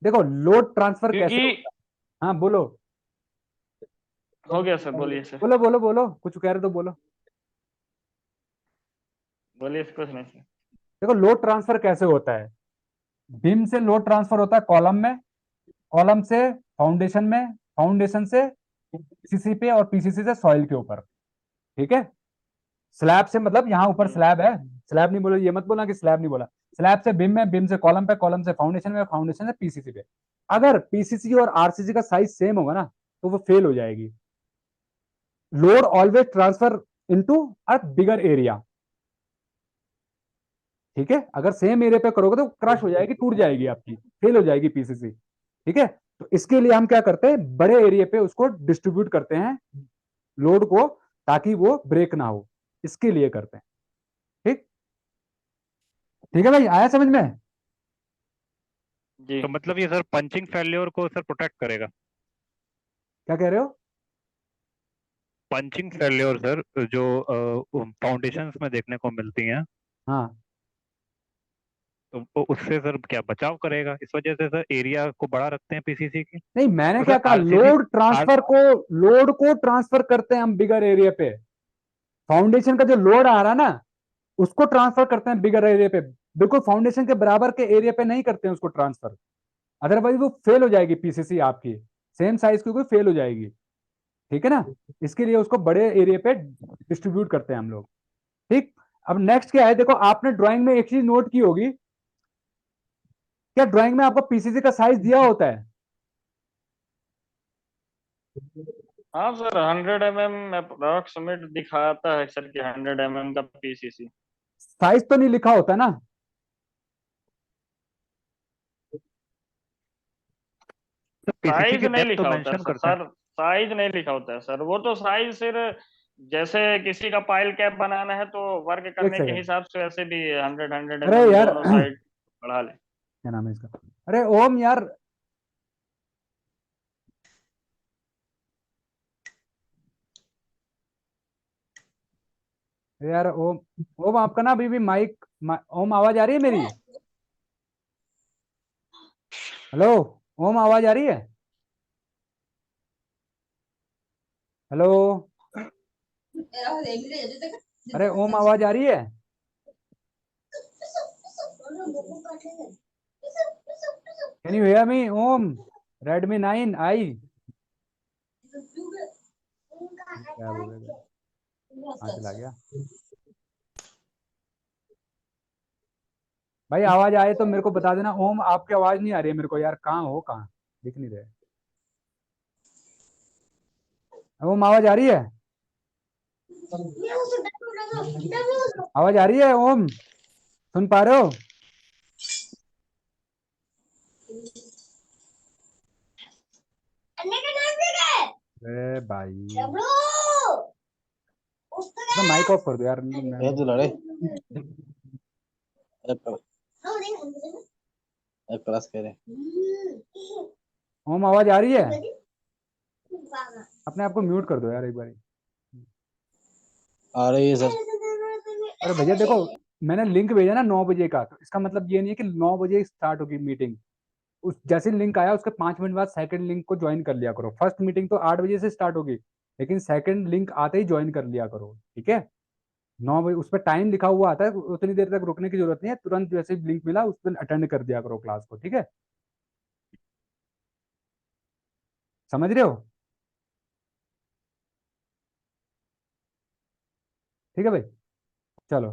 [SPEAKER 1] देखो लोड ट्रांसफर कैसे
[SPEAKER 4] क्योंकि
[SPEAKER 1] होता है। हाँ बोलो,
[SPEAKER 4] हो गया सर, बोलिए सर।
[SPEAKER 1] बोलो बोलो बोलो, कुछ कह रहे तो बोलो।
[SPEAKER 4] बोलिए कुछ नहीं सर।
[SPEAKER 1] देखो लोड ट्रांसफर कैसे होता है, बीम से लोड ट्रांसफर होता है कॉलम में, कॉलम से फाउंडेशन में, फाउंडेशन से पीसीसी पे, और पीसीसी से सॉइल के ऊपर। ठीक है। स्लैब से, मतलब यहाँ ऊपर स्लैब है, स्लैब नहीं बोलो, ये मत बोलना कि स्लैब नहीं बोला। स्लैब से बीम में, बीम से कॉलम पे, कॉलम से फाउंडेशन में, फाउंडेशन से पीसीसी पे। अगर पीसीसी और आरसीसी का साइज सेम होगा ना, तो वो फेल हो जाएगी। Load always transfer into a bigger area. ठीक है। अगर सेम एरिया पे करोगे तो क्रश हो जाएगी, टूट जाएगी आपकी, फेल हो जाएगी पीसीसी। ठीक है। तो इसके लिए हम क्या करते हैं, बड़े एरिया पे उसको डिस्ट्रीब्यूट करते हैं लोड को, ताकि वो ब्रेक ना हो, इसके लिए करते हैं। ठीक, ठीक है भाई, आया समझ में?
[SPEAKER 4] जी
[SPEAKER 2] तो मतलब ये सर पंचिंग फेल्योर को सर प्रोटेक्ट करेगा।
[SPEAKER 1] क्या कह रहे हो?
[SPEAKER 2] पंचिंग फेल्योर सर जो फाउंडेशंस में देखने को मिलती हैं,
[SPEAKER 1] हाँ,
[SPEAKER 2] तो उससे सर क्या बचाव करेगा? इस वजह से सर एरिया को बड़ा रखते हैं पीसीसी की।
[SPEAKER 1] नहीं, मैंने
[SPEAKER 2] तो
[SPEAKER 1] क्या
[SPEAKER 2] सर
[SPEAKER 1] कहा,
[SPEAKER 2] आरसीसी
[SPEAKER 1] लोड को ट्रांसफर करते हैं हम बिगर एरिया पे। फाउंडेशन का जो लोड आ रहा है ना, उसको ट्रांसफर करते हैं बिगर एरिया पे, बिल्कुल फाउंडेशन के बराबर के एरिया पे नहीं करते हैं उसको ट्रांसफर। अदरवाइज वो फेल हो जाएगी पीसीसी आपकी, सेम साइज की कोई फेल हो जाएगी। ठीक है ना। इसके लिए उसको बड़े एरिया पे डिस्ट्रीब्यूट करते हैं हम लोग। ठीक। अब नेक्स्ट क्या है, देखो आपने ड्राइंग में एक चीज नोट की होगी, क्या ड्राइंग में आपको पीसीसी का साइज दिया होता है?
[SPEAKER 4] हाँ सर, 100 mm अप्रोक्सीमेट दिखाता है सर कि 100 mm का पीसीसी।
[SPEAKER 1] साइज तो नहीं लिखा होता ना?
[SPEAKER 2] पीसीसी
[SPEAKER 4] साइज
[SPEAKER 2] की
[SPEAKER 4] नहीं
[SPEAKER 2] डेप्थ तो
[SPEAKER 4] लिखा होता है
[SPEAKER 2] मेंशन
[SPEAKER 4] सर
[SPEAKER 2] करते हैं।
[SPEAKER 4] सर साइज नहीं लिखा होता है सर, वो तो साइज सिर्फ जैसे किसी का पाइल कैप बनाना है तो वर्क
[SPEAKER 1] एक
[SPEAKER 4] करने के
[SPEAKER 1] सेकंड,
[SPEAKER 4] हिसाब से, वैसे भी 100
[SPEAKER 1] अरे
[SPEAKER 4] mm
[SPEAKER 1] यार
[SPEAKER 4] दोनों साइड। पढ़ा ले।
[SPEAKER 1] क्या नाम है इसका? अरे ओम यार, अरे यार ओम, ओम आपका ना अभी भी ओम आवाज आ रही है मेरी? हेलो, ओम आवाज आ रही है? हेलो, अरे ओम आवाज आ रही है? Can you hear me Om? Redmi 9i। क्या बोलेगा, कहाँ चला गया भाई? आवाज आए तो मेरे को बता देना। ओम आपकी आवाज नहीं आ रही है मेरे को यार, कहाँ हो, कहाँ दिख नहीं रहे। ओम आवाज आ रही है? आवाज आ रही है ओम? सुन पा रहे हो? अरे भाई, तो माइक ऑफ कर दो यार।
[SPEAKER 6] ए दुलारे क्लास कह रहे
[SPEAKER 1] ओम आवाज आ रही है? अपने आप को म्यूट कर दो यार एक बार।
[SPEAKER 6] आ रही है सर।
[SPEAKER 1] अरे भैया देखो, मैंने लिंक भेजा ना 9 बजे का, तो इसका मतलब ये नहीं है कि 9 बजे स्टार्ट होगी मीटिंग। उस जैसे लिंक आया उसके 5 मिनट बाद सेकंड लिंक को ज्वाइन कर लिया करो। फर्स्ट मीटिंग तो 8 बजे से स्टार्ट होगी, लेकिन सेकंड लिंक आते ही ज्वाइन कर लिया करो, ठीक है? 9 बजे उस पर टाइम लिखा हुआ आता है, उतनी देर तक रुकने की जरूरत नहीं है, तुरंत जैसे लिंक मिला उस पर अटेंड कर दिया करो क्लास को, ठीक है? समझ रहे हो? ठीक है भाई, चलो।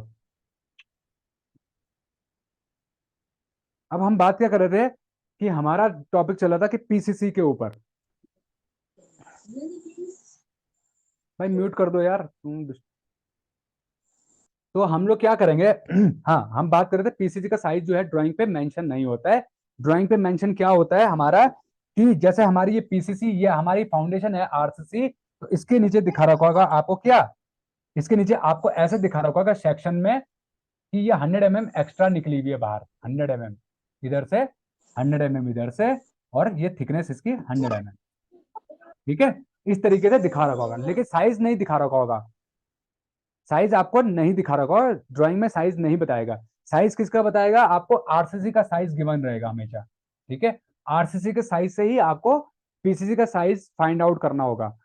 [SPEAKER 1] अब हम बात क्या कर रहे थे कि हमारा टॉपिक चला था कि पीसीसी के ऊपर। भाई म्यूट कर दो यार तुम। तो हम लोग क्या करेंगे हाँ, हम बात कर रहे थे पीसीसी का साइज जो है ड्राइंग पे मेंशन नहीं होता है। ड्राइंग पे मेंशन क्या होता है हमारा, कि जैसे हमारी ये पीसीसी, ये हमारी फाउंडेशन है आरसीसी, तो इसके नीचे दिखा रखा होगा आपको क्या, इसके नीचे आपको ऐसे दिखा रखा होगा सेक्शन में कि ये 100 mm एक्स्ट्रा निकली हुई है बाहर, 100 mm इधर से, 100 mm इधर से, और ये थिकनेस इसकी 100 mm, ठीक है? इस तरीके से दिखा रखा होगा, लेकिन साइज नहीं दिखा रखा होगा। साइज आपको नहीं दिखा रखा होगा, ड्राइंग में साइज नहीं बताएगा। साइज किसका बताएगा आपको? आरसीसी का साइज गिवन रहेगा हमेशा, ठीक है? आरसीसी के साइज से ही आपको पीसीसी का साइज फाइंड आउट करना होगा।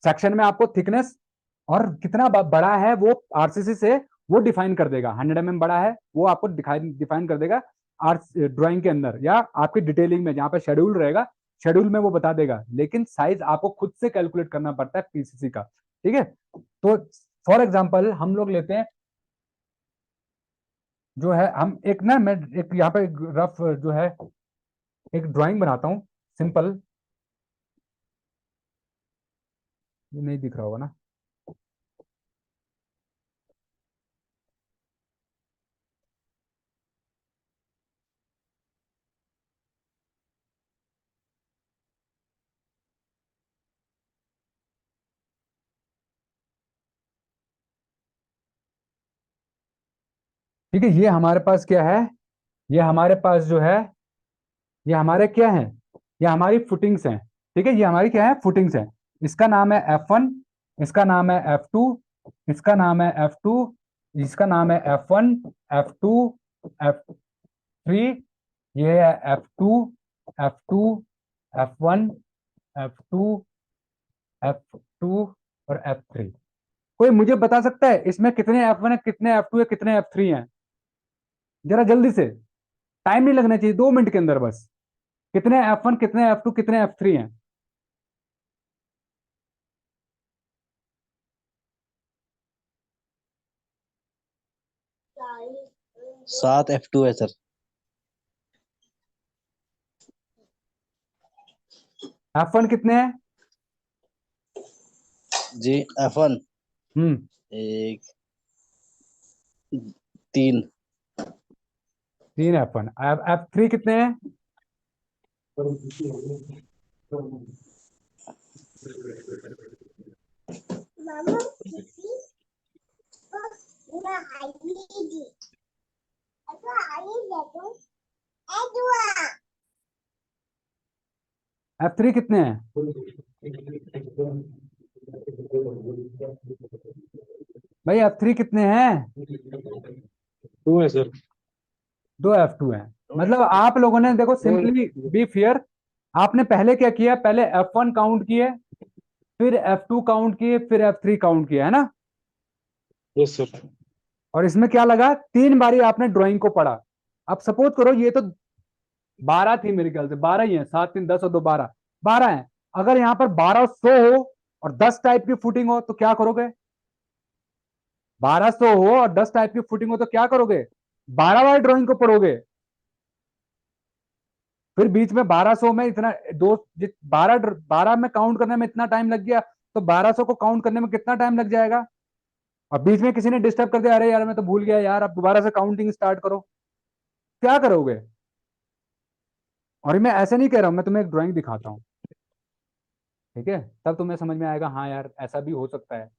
[SPEAKER 1] सेक्शन में आपको थिकनेस और कितना बड़ा है वो आरसीसी से वो डिफाइन कर देगा। 100 mm बड़ा है वो आपको डिफाइन कर देगा आर ड्राइंग के अंदर, या आपकी डिटेलिंग में जहां पे शेड्यूल रहेगा, शेड्यूल में वो बता देगा, लेकिन साइज आपको खुद से कैलकुलेट करना पड़ता है पीसीसी का, ठीक है? तो फॉर एग्जाम्पल हम लोग लेते हैं, जो है हम एक ना, मैं एक यहाँ पे रफ जो है एक ड्राइंग बनाता हूँ सिंपल। ये नहीं दिख रहा होगा ना? ठीक है, ये हमारे पास क्या है, ये हमारे पास जो है, ये हमारे क्या है, ये हमारी फुटिंग्स हैं, ठीक है? ये हमारी क्या है, फुटिंग्स हैं। इसका नाम है F1, इसका नाम है F2, इसका नाम है F2, इसका नाम है F1, F2, F3, ये है F2, F2, F1, F2, F2 और F3। कोई मुझे बता सकता है इसमें कितने F1 है, कितने F2 है, कितने F3 हैं? जरा जल्दी से, टाइम नहीं लगना चाहिए, 2 मिनट के अंदर बस। कितने F1, कितने F2, कितने F3 हैं?
[SPEAKER 6] 7 F2 है सर।
[SPEAKER 1] F1 कितने हैं?
[SPEAKER 6] जी F1
[SPEAKER 1] हम्म,
[SPEAKER 6] एक 3
[SPEAKER 1] 3 F1। F3 कितने हैं? F3 कितने हैं? भाई F3 कितने हैं?
[SPEAKER 5] 2 है सर।
[SPEAKER 1] 2 F2 हैं। मतलब आप लोगों ने देखो, सिंपली बी फेयर, आपने पहले क्या किया, पहले F1 काउंट किए, फिर F2 काउंट किए, फिर F3 काउंट किया, है ना?
[SPEAKER 5] Yes sir.
[SPEAKER 1] और इसमें क्या लगा, 3 बारी आपने ड्राइंग को पढ़ा। अब सपोज करो ये तो 12 थी मेरे ख्याल से, 12 ही है, 7 3 10 और 2 12, 12 है। अगर यहाँ पर 1200 हो और 10 टाइप की फुटिंग हो तो क्या करोगे? 1200 हो और 10 टाइप की फुटिंग हो तो क्या करोगे? 12 बार ड्राइंग को पढ़ोगे। फिर बीच में 1200 में इतना 12 में काउंट करने में इतना टाइम लग गया, तो 1200 को काउंट करने में कितना टाइम लग जाएगा? और बीच में किसी ने डिस्टर्ब कर दिया, अरे यार मैं तो भूल गया यार, अब दोबारा से काउंटिंग स्टार्ट करो, क्या करोगे? और मैं ऐसे नहीं कह रहा हूं, मैं तुम्हें एक ड्राइंग दिखाता हूँ, ठीक है? तब तुम्हें समझ में आएगा, हाँ यार ऐसा भी हो सकता है।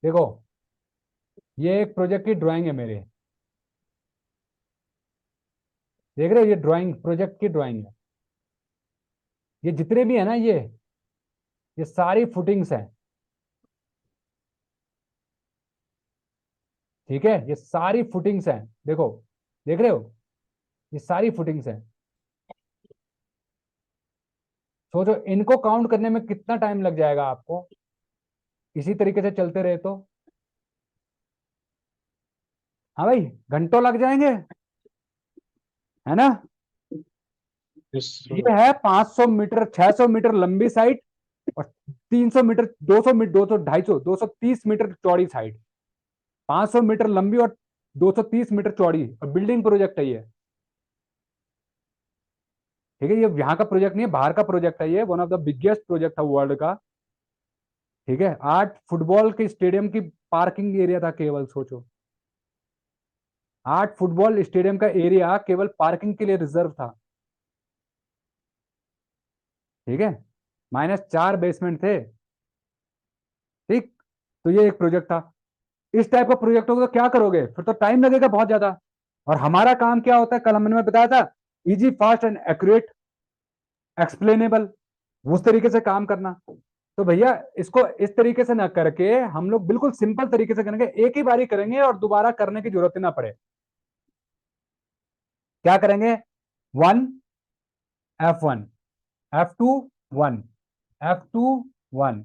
[SPEAKER 1] देखो, ये एक प्रोजेक्ट की ड्राइंग है मेरे, देख रहे हो? ये ड्राइंग प्रोजेक्ट की ड्राइंग है। ये जितने भी है ना, ये सारी फुटिंग्स हैं, ठीक है? ये सारी फुटिंग्स हैं, देखो, देख रहे हो? ये सारी फुटिंग्स हैं। सोचो इनको काउंट करने में कितना टाइम लग जाएगा आपको, इसी तरीके से चलते रहे तो। हाँ भाई, घंटों लग जाएंगे, है ना?
[SPEAKER 5] यस
[SPEAKER 1] ये है 500 मीटर, 600 मीटर लंबी साइट, और 300 मीटर, 200 मीटर, 200, 250, 230 मीटर चौड़ी साइट। 500 मीटर लंबी और 230 मीटर चौड़ी, और बिल्डिंग प्रोजेक्ट है ये, ठीक है? ये यहाँ का प्रोजेक्ट नहीं है, बाहर का प्रोजेक्ट है, ये one of the biggest project है वर्ल्ड का, ठीक है? 8 फुटबॉल के स्टेडियम की पार्किंग एरिया था केवल, सोचो 8 फुटबॉल स्टेडियम का एरिया केवल पार्किंग के लिए रिजर्व था, ठीक है? -4 बेसमेंट थे, ठीक? तो ये एक प्रोजेक्ट था। इस टाइप का प्रोजेक्ट होगा तो क्या करोगे? फिर तो टाइम लगेगा बहुत ज्यादा। और हमारा काम क्या होता है, कल हमने बताया था, easy, fast and accurate, explainable, उस तरीके से काम करना। तो भैया इसको इस तरीके से ना करके हम लोग बिल्कुल सिंपल तरीके से करेंगे, एक ही बारी करेंगे और दोबारा करने की जरूरत ही ना पड़े। क्या करेंगे? 1 F1, F2 1, F2 1,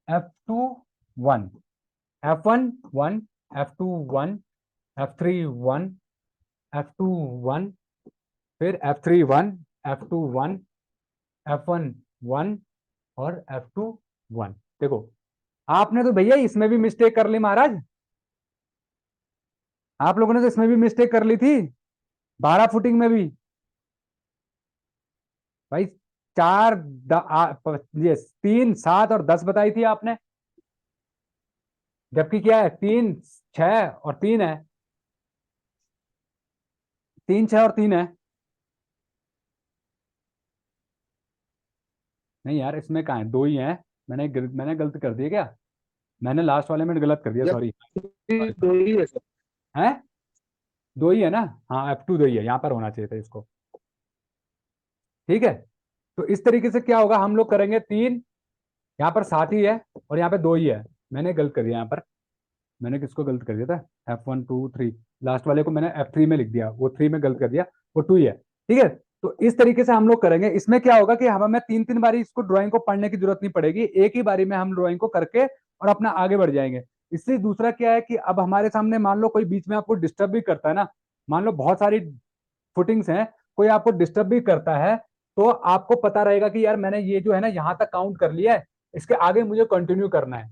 [SPEAKER 1] F2 1, F1 1, F2 1, F3 1, F2 1, फिर F3 1, F2 1, F1 1 और F2 1। देखो, आपने तो भैया इसमें भी मिस्टेक कर ली महाराज, आप लोगों ने तो इसमें भी मिस्टेक कर ली थी, 12 फुटिंग में भी। भाई 4 ये 3 7 और 10 बताई थी आपने, जबकि क्या है, 3 6 और 3 है, 3 6 और 3 है। नहीं यार, इसमें कहाँ है, 2 ही है। मैंने गलत कर दिया क्या? मैंने लास्ट वाले में गलत कर दिया, सॉरी।
[SPEAKER 5] 2 ही है सर।
[SPEAKER 1] है 2 ही है ना? हाँ, F2 2 ही है, यहाँ पर होना चाहिए था इसको, ठीक है? तो इस तरीके से क्या होगा, हम लोग करेंगे 3, यहाँ पर 7 ही है और यहाँ पे 2 ही है। मैंने गलत कर दिया यहाँ पर, मैंने किसको गलत कर दिया था, F1 2 3, लास्ट वाले को मैंने F3 में लिख दिया, वो 3 में गलत कर दिया, वो 2 ही है, ठीक है? तो इस तरीके से हम लोग करेंगे। इसमें क्या होगा कि हमें 3 3 बारी इसको ड्राइंग को पढ़ने की जरूरत नहीं पड़ेगी, एक ही बारी में हम ड्राइंग को करके और अपना आगे बढ़ जाएंगे। इससे दूसरा क्या है कि अब हमारे सामने मान लो कोई बीच में आपको डिस्टर्ब भी करता है ना, मान लो बहुत सारी फुटिंग्स हैं, कोई आपको डिस्टर्ब भी करता है, तो आपको पता रहेगा कि यार मैंने ये जो है ना यहाँ तक काउंट कर लिया है, इसके आगे मुझे कंटिन्यू करना है,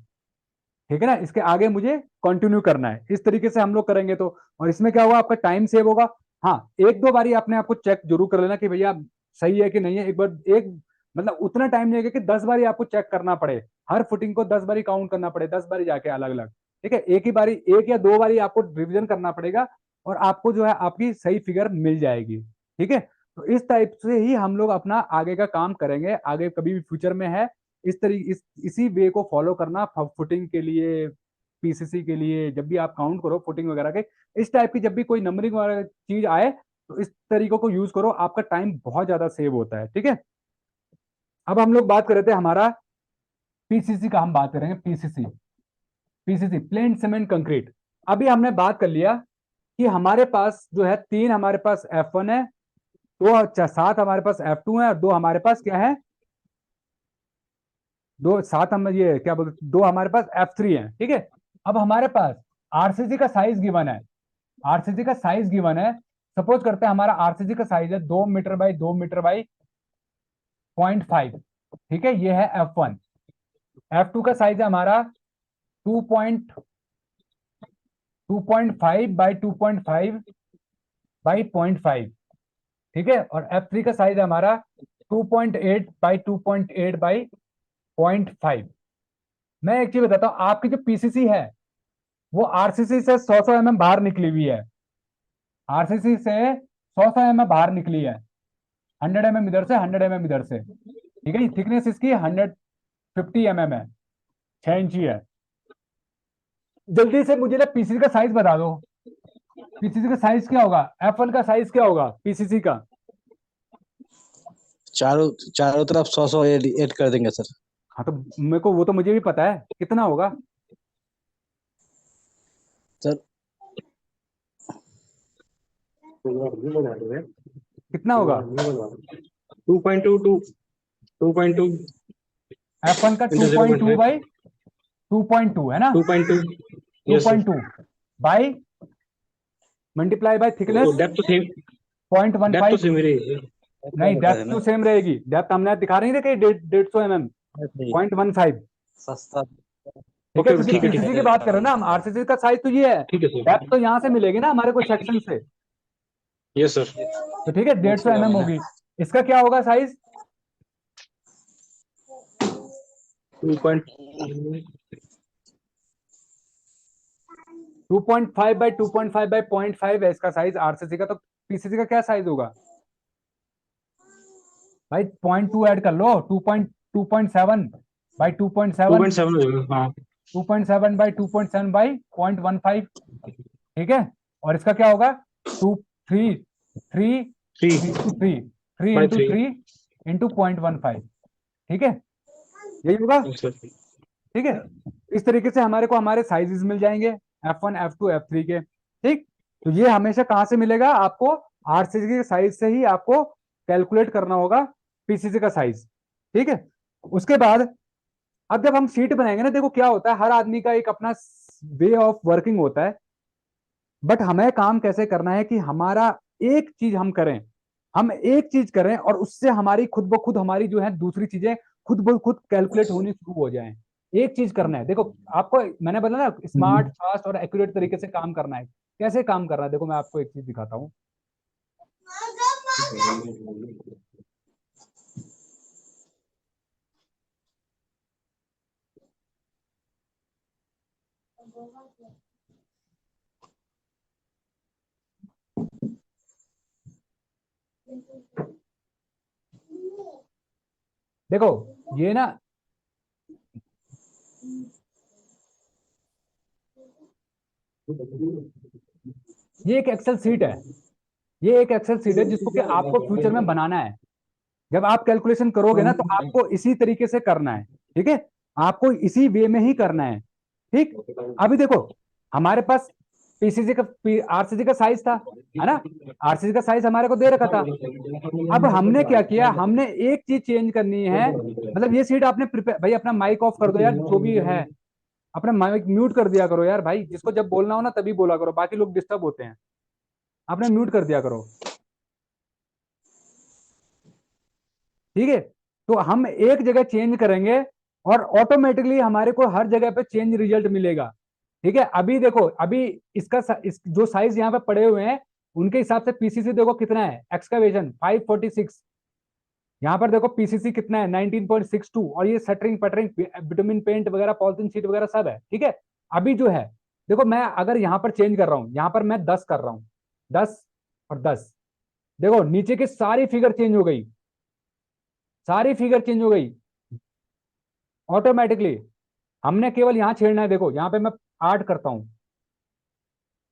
[SPEAKER 1] ठीक है ना, इसके आगे मुझे कंटिन्यू करना है। इस तरीके से हम लोग करेंगे तो, और इसमें क्या होगा, आपका टाइम सेव होगा। हाँ, एक दो बारी आपने आपको चेक जरूर कर लेना कि भैया सही है कि नहीं है। एक बार एक मतलब उतना टाइम नहीं है कि 10 बारी आपको चेक करना पड़े, हर फुटिंग को 10 बारी काउंट करना पड़े, 10 बारी जाके अलग अलग, ठीक है। एक ही बारी, एक या दो बारी आपको रिविजन करना पड़ेगा और आपको जो है आपकी सही फिगर मिल जाएगी, ठीक है। तो इस टाइप से ही हम लोग अपना आगे का काम करेंगे, आगे कभी भी फ्यूचर में है इस तरीके इसी वे को फॉलो करना फुटिंग के लिए, पीसीसी के लिए। जब भी आप काउंट करो फुटिंग वगैरह के, इस टाइप की जब भी कोई नंबरिंग वगैरह चीज आए तो इस तरीकों को यूज करो, आपका टाइम बहुत ज्यादा सेव होता है, ठीक है। अब हम लोग बात कर रहे थे हमारा पीसीसी का, हम बात करेंगे PCC. PCC plane cement concrete. अभी हमने बात कर लिया कि हमारे पास जो है 3 हमारे पास F1 है, 7 हमारे पास F2 है और 2 हमारे पास क्या है, 7 हम ये क्या बोलते 2 हमारे पास F3 है, ठीक है। अब हमारे पास आरसीसी का साइज गिवन है, आरसीसी का साइज गिवन है। सपोज करते हैं हमारा आरसीसी का साइज है 2 मीटर बाई 2 मीटर बाई 0.5, ठीक है, ये है F1। F2 का साइज है हमारा 2.5 बाई 2.5 बाई 0.5, ठीक है। और F3 का साइज है हमारा 2.8 बाई 2.8 बाई 0.5। मैं एक चीज बताता हूं, आपकी जो पीसीसी है वो आरसीसी से 100 mm बाहर निकली हुई है, आरसीसी से 100 mm बाहर निकली है, 100 mm इधर से, 100 mm इधर से, ठीक है। थिकनेस इसकी 150 mm है, 6 इंची है। जल्दी से मुझे ना पीसीसी का साइज बता दो, पीसीसी का साइज क्या होगा, F1 का साइज क्या होगा पीसीसी का?
[SPEAKER 6] चारों चारों तरफ 100 ऐड कर देंगे सर।
[SPEAKER 1] हाँ तो मेरे को वो तो मुझे भी पता है, कितना होगा
[SPEAKER 6] सर
[SPEAKER 1] कितना होगा?
[SPEAKER 5] 2.2 2.2
[SPEAKER 1] F1 का 2.2 बाई 2.2 है ना,
[SPEAKER 5] 2.2
[SPEAKER 1] 2.2 by multiply by thickness
[SPEAKER 5] depth same
[SPEAKER 1] 0.15।
[SPEAKER 5] रहेगी।
[SPEAKER 1] नहीं, डेप्थ तो सेम रहेगी, डेप्थ हमने दिखा रही थी कि 150 mm 0.15,
[SPEAKER 6] सस्ता।
[SPEAKER 1] ठीक है।
[SPEAKER 5] ओके,
[SPEAKER 1] क्योंकि
[SPEAKER 5] ठीक है, ठीक
[SPEAKER 1] पीसीसी
[SPEAKER 5] है,
[SPEAKER 1] की बात करें ना हम, आरसीसी का साइज तो ये है,
[SPEAKER 5] ठीक है सर।
[SPEAKER 1] डेप्थ तो यहाँ से मिलेगी ना हमारे को सेक्शन से,
[SPEAKER 5] यस सर।
[SPEAKER 1] तो ठीक है 150 mm होगी। इसका क्या होगा साइज? 2.5 बाई 2.5 बाई 0.5 है इसका साइज आरसीसी का। तो पीसीसी का क्या साइज होगा भाई? 0.2 ऐड कर लो, 2.7 बाई 2.7,
[SPEAKER 5] 2.7 हो जाएगा। हाँ
[SPEAKER 1] 2.7 बाई 2.7 बाई 0.15, ठीक है। और इसका क्या होगा? 2 3 3
[SPEAKER 5] 3
[SPEAKER 1] 3 3
[SPEAKER 5] बाई
[SPEAKER 1] इंटू
[SPEAKER 5] 3।
[SPEAKER 1] 3 इंटू 0.15, ठीक है, यही होगा,
[SPEAKER 5] सर
[SPEAKER 1] ठीक है। इस तरीके से हमारे को हमारे साइजेस मिल जाएंगे F1 F2 F3 के, ठीक। तो ये हमेशा कहां से मिलेगा आपको? आरसीसी के साइज से ही आपको कैलकुलेट करना होगा पीसीसी का साइज, ठीक है। उसके बाद अब जब हम शीट बनाएंगे ना, देखो क्या होता है, हर आदमी का एक अपना वे ऑफ वर्किंग होता है, बट हमें काम कैसे करना है कि हमारा एक चीज हम करें, हम एक चीज करें और उससे हमारी खुद ब खुद हमारी जो है दूसरी चीजें खुद ब खुद कैलकुलेट होनी शुरू हो जाएं। एक चीज करना है, देखो आपको मैंने बोला ना स्मार्ट फास्ट और एक्यूरेट तरीके से काम करना है। कैसे काम करना है, देखो मैं आपको एक चीज दिखाता हूँ। देखो ये ना, ये एक एक्सेल सीट है, ये एक एक्सेल सीट है जिसको कि आपको फ्यूचर में बनाना है। जब आप कैलकुलेशन करोगे ना तो आपको इसी तरीके से करना है, ठीक है, आपको इसी वे में ही करना है, ठीक। अभी देखो हमारे पास पीसीसी का आरसीसी का साइज था, है ना, आरसीसी का साइज हमारे को दे रखा था। अब हमने क्या किया, हमने एक चीज चेंज करनी है, मतलब ये सीट आपने प्रिपेयर, भाई अपना माइक ऑफ कर दो यार जो भी है, अपना माइक म्यूट कर दिया करो यार भाई, जिसको जब बोलना हो ना तभी बोला करो, बाकी लोग डिस्टर्ब होते हैं। आपने म्यूट कर दिया करो, ठीक है। तो हम एक जगह चेंज करेंगे और ऑटोमेटिकली हमारे को हर जगह पे चेंज रिजल्ट मिलेगा, ठीक है। अभी देखो, अभी जो साइज यहाँ पे पड़े हुए हैं उनके हिसाब से पीसीसी देखो कितना है, एक्सकवेशन 546, यहाँ पर देखो पीसीसी कितना है 19.62, और ये शटरिंग पटरिंग विटामिन पेंट वगैरह पॉलिथीन शीट वगैरह सब है, ठीक है। अभी जो है देखो, मैं अगर यहाँ पर चेंज कर रहा हूँ, यहाँ पर मैं 10 कर रहा हूँ, 10 और 10, देखो नीचे की सारी फिगर चेंज हो गई, सारी फिगर चेंज हो गई ऑटोमेटिकली। हमने केवल यहां छेड़ना है, देखो यहाँ पे मैं 8 करता हूं,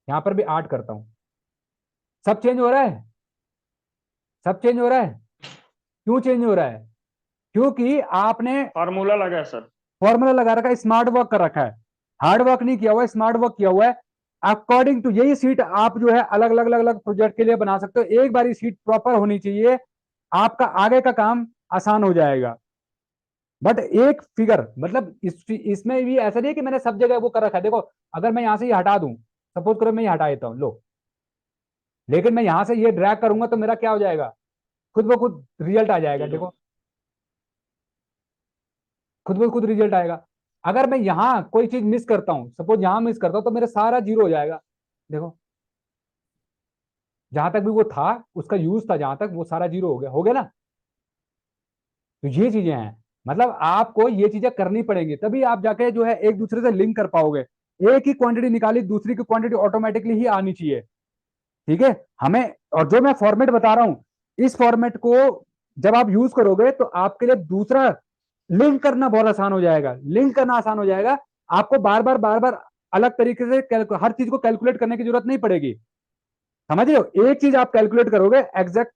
[SPEAKER 1] यहां पर भी 8 करता हूं, सब चेंज हो रहा है, सब चेंज हो रहा है। क्यों चेंज हो रहा है? क्योंकि आपने
[SPEAKER 4] फार्मूला लगा है सर।
[SPEAKER 1] फॉर्मूला लगा रखा है, स्मार्ट वर्क कर रखा है, हार्ड वर्क नहीं किया हुआ है, स्मार्ट वर्क किया हुआ है। अकॉर्डिंग टू यही सीट आप जो है अलग अलग अलग अलग प्रोजेक्ट के लिए बना सकते हो, एक बार सीट प्रॉपर होनी चाहिए, आपका आगे का काम आसान हो जाएगा। बट एक फिगर मतलब इसमें भी ऐसा नहीं है कि मैंने सब जगह वो कर रखा है। देखो अगर मैं यहां से ये हटा दूं, सपोज करो मैं ये हटा देता हूं, लो, लेकिन मैं यहां से ये ड्रैग करूंगा तो मेरा क्या हो जाएगा, खुद ब खुद रिजल्ट आ जाएगा, देखो खुद ब खुद रिजल्ट आएगा। अगर मैं यहां कोई चीज मिस करता हूं, सपोज यहां मिस करता हूं, तो मेरा सारा जीरो हो जाएगा, देखो जहां तक भी वो था, उसका यूज था जहां तक, वो सारा जीरो हो गया ना। तो ये चीजें हैं, मतलब आपको ये चीजें करनी पड़ेंगी, तभी आप जाके जो है एक दूसरे से लिंक कर पाओगे। एक ही क्वांटिटी निकाली, दूसरी की क्वांटिटी ऑटोमेटिकली ही आनी चाहिए, ठीक है हमें। और जो मैं फॉर्मेट बता रहा हूं, इस फॉर्मेट को जब आप यूज करोगे तो आपके लिए दूसरा लिंक करना बहुत आसान हो जाएगा, लिंक करना आसान हो जाएगा। आपको बार बार अलग तरीके से हर चीज को कैलकुलेट करने की जरूरत नहीं पड़ेगी, समझ रहे हो। एक चीज आप कैलकुलेट करोगे एग्जैक्ट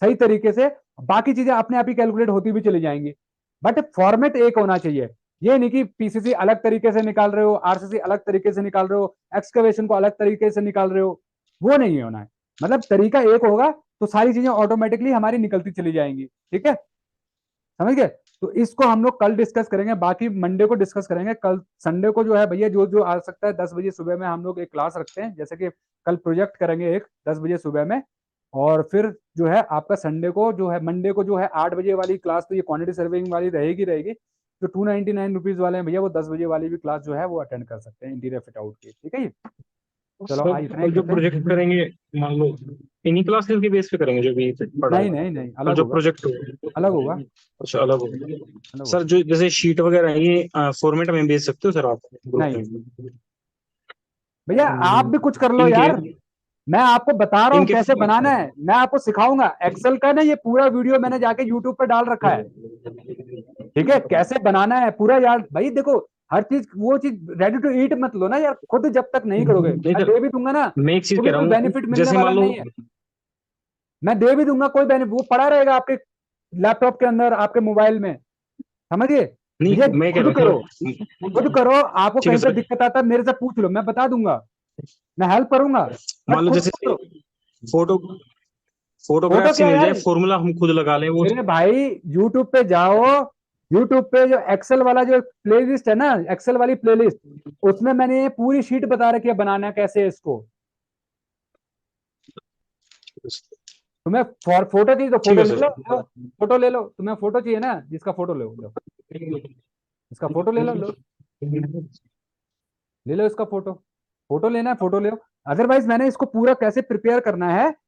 [SPEAKER 1] सही तरीके से, बाकी चीजें अपने आप ही कैलकुलेट होती भी चली जाएंगी। बट फॉर्मेट एक होना चाहिए, ये नहीं कि पीसीसी अलग तरीके से निकाल रहे हो, आरसीसी अलग तरीके से निकाल रहे हो, एक्सकवेशन को अलग तरीके से निकाल रहे हो, वो नहीं होना है। मतलब तरीका एक होगा तो सारी चीजें ऑटोमेटिकली हमारी निकलती चली जाएंगी, ठीक है, समझ गए। तो इसको हम लोग कल डिस्कस करेंगे, बाकी मंडे को डिस्कस करेंगे। कल संडे को जो है भैया जो जो आ सकता है 10 बजे सुबह में हम लोग एक क्लास रखते हैं, जैसे कि कल प्रोजेक्ट करेंगे एक 10 बजे सुबह में, और फिर जो है आपका संडे को जो है, मंडे को जो है 8 बजे वाली क्लास, तो ये क्वांटिटी सर्विंग वाली रहेगी। जो 299 रुपीज वाले हैं भैया, वो 10 बजे वाली भी क्लास जो है वो अटेंड कर सकते हैं, इंटीरियर फिट आउट की, ठीक है ये। चलो आज इतना ही
[SPEAKER 3] जो
[SPEAKER 1] करते हैं।
[SPEAKER 3] प्रोजेक्ट करेंगे मान लो इन्हीं क्लासेस के बेस पे करेंगे जो भी पढ़ा
[SPEAKER 1] नहीं
[SPEAKER 3] है,
[SPEAKER 1] नहीं नहीं,
[SPEAKER 3] और
[SPEAKER 1] अलग
[SPEAKER 3] जो
[SPEAKER 1] होगा,
[SPEAKER 3] प्रोजेक्ट
[SPEAKER 1] अलग होगा,
[SPEAKER 3] अच्छा अलग होगा।
[SPEAKER 1] अलग
[SPEAKER 3] सर
[SPEAKER 1] होगा।
[SPEAKER 3] जो जैसे शीट वगैरह है, ये फॉर्मेट में भेज सकते हो सर आप ग्रुप
[SPEAKER 1] नहीं
[SPEAKER 3] में?
[SPEAKER 1] भैया, आप भी कुछ कर लो
[SPEAKER 3] इनके
[SPEAKER 1] यार, मैं आपको बता रहा हूँ
[SPEAKER 3] इनके
[SPEAKER 1] कैसे बनाना है, मैं आपको सिखाऊंगा। एक्सेल का ना ये पूरा वीडियो मैंने जाके यूट्यूब पर डाल रखा है, ठीक है, कैसे बनाना है पूरा यार। भाई देखो, हर चीज वो चीज रेडी टू ईट मत लो ना यार, खुद जब तक नहीं करोगे।
[SPEAKER 3] नहीं
[SPEAKER 1] मैं
[SPEAKER 3] सर,
[SPEAKER 1] दे भी दूंगा ना,
[SPEAKER 3] मैं एक चीज कह
[SPEAKER 1] तुम्हें
[SPEAKER 3] रहा
[SPEAKER 1] कोई
[SPEAKER 3] हूँ,
[SPEAKER 1] बेनिफिट मिलने
[SPEAKER 3] जैसे
[SPEAKER 1] वाला
[SPEAKER 3] मान लो
[SPEAKER 1] नहीं है। मैं दे भी दूंगा, कोई बेनिफिट वो पड़ा रहेगा आपके लैपटॉप के अंदर, आपके मोबाइल में, समझिए। भैया
[SPEAKER 3] नहीं मैं कह
[SPEAKER 1] खुद
[SPEAKER 3] रहा
[SPEAKER 1] करो,
[SPEAKER 3] हूँ
[SPEAKER 1] खुद करो, आपको
[SPEAKER 3] ठीक है
[SPEAKER 1] कहीं पे
[SPEAKER 3] सर।
[SPEAKER 1] दिक्कत आता है मेरे से पूछ लो, मैं बता दूंगा, मैं हेल्प करूंगा, बट
[SPEAKER 3] मान लो
[SPEAKER 1] खुद
[SPEAKER 3] जैसे
[SPEAKER 1] करो।
[SPEAKER 3] फोटो
[SPEAKER 1] फोटो
[SPEAKER 3] फोटोग्राफ से
[SPEAKER 1] क्या
[SPEAKER 3] मिल
[SPEAKER 1] यार,
[SPEAKER 3] जाए, फॉर्मूला हम खुद लगा लें वो।
[SPEAKER 1] मेरे भाई यूट्यूब पे जाओ, यूट्यूब पे जो एक्सेल वाला जो प्लेलिस्ट है ना, एक्सेल वाली प्लेलिस्ट, उसमें मैंने ये पूरी शीट बता रखी है बनाना कैसे है इसको। तुम्हें फोटो चाहिए तो
[SPEAKER 3] ठीक
[SPEAKER 1] फोटो
[SPEAKER 3] है
[SPEAKER 1] ले
[SPEAKER 3] सर।
[SPEAKER 1] लो, फोटो ले लो, तुम्हें फोटो चाहिए ना, जिसका फोटो लो, इसका फोटो ले लो, ले लो इसका फोटो, फोटो लेना है फोटो ले लो। अदरवाइज मैंने इसको पूरा कैसे प्रिपेयर करना है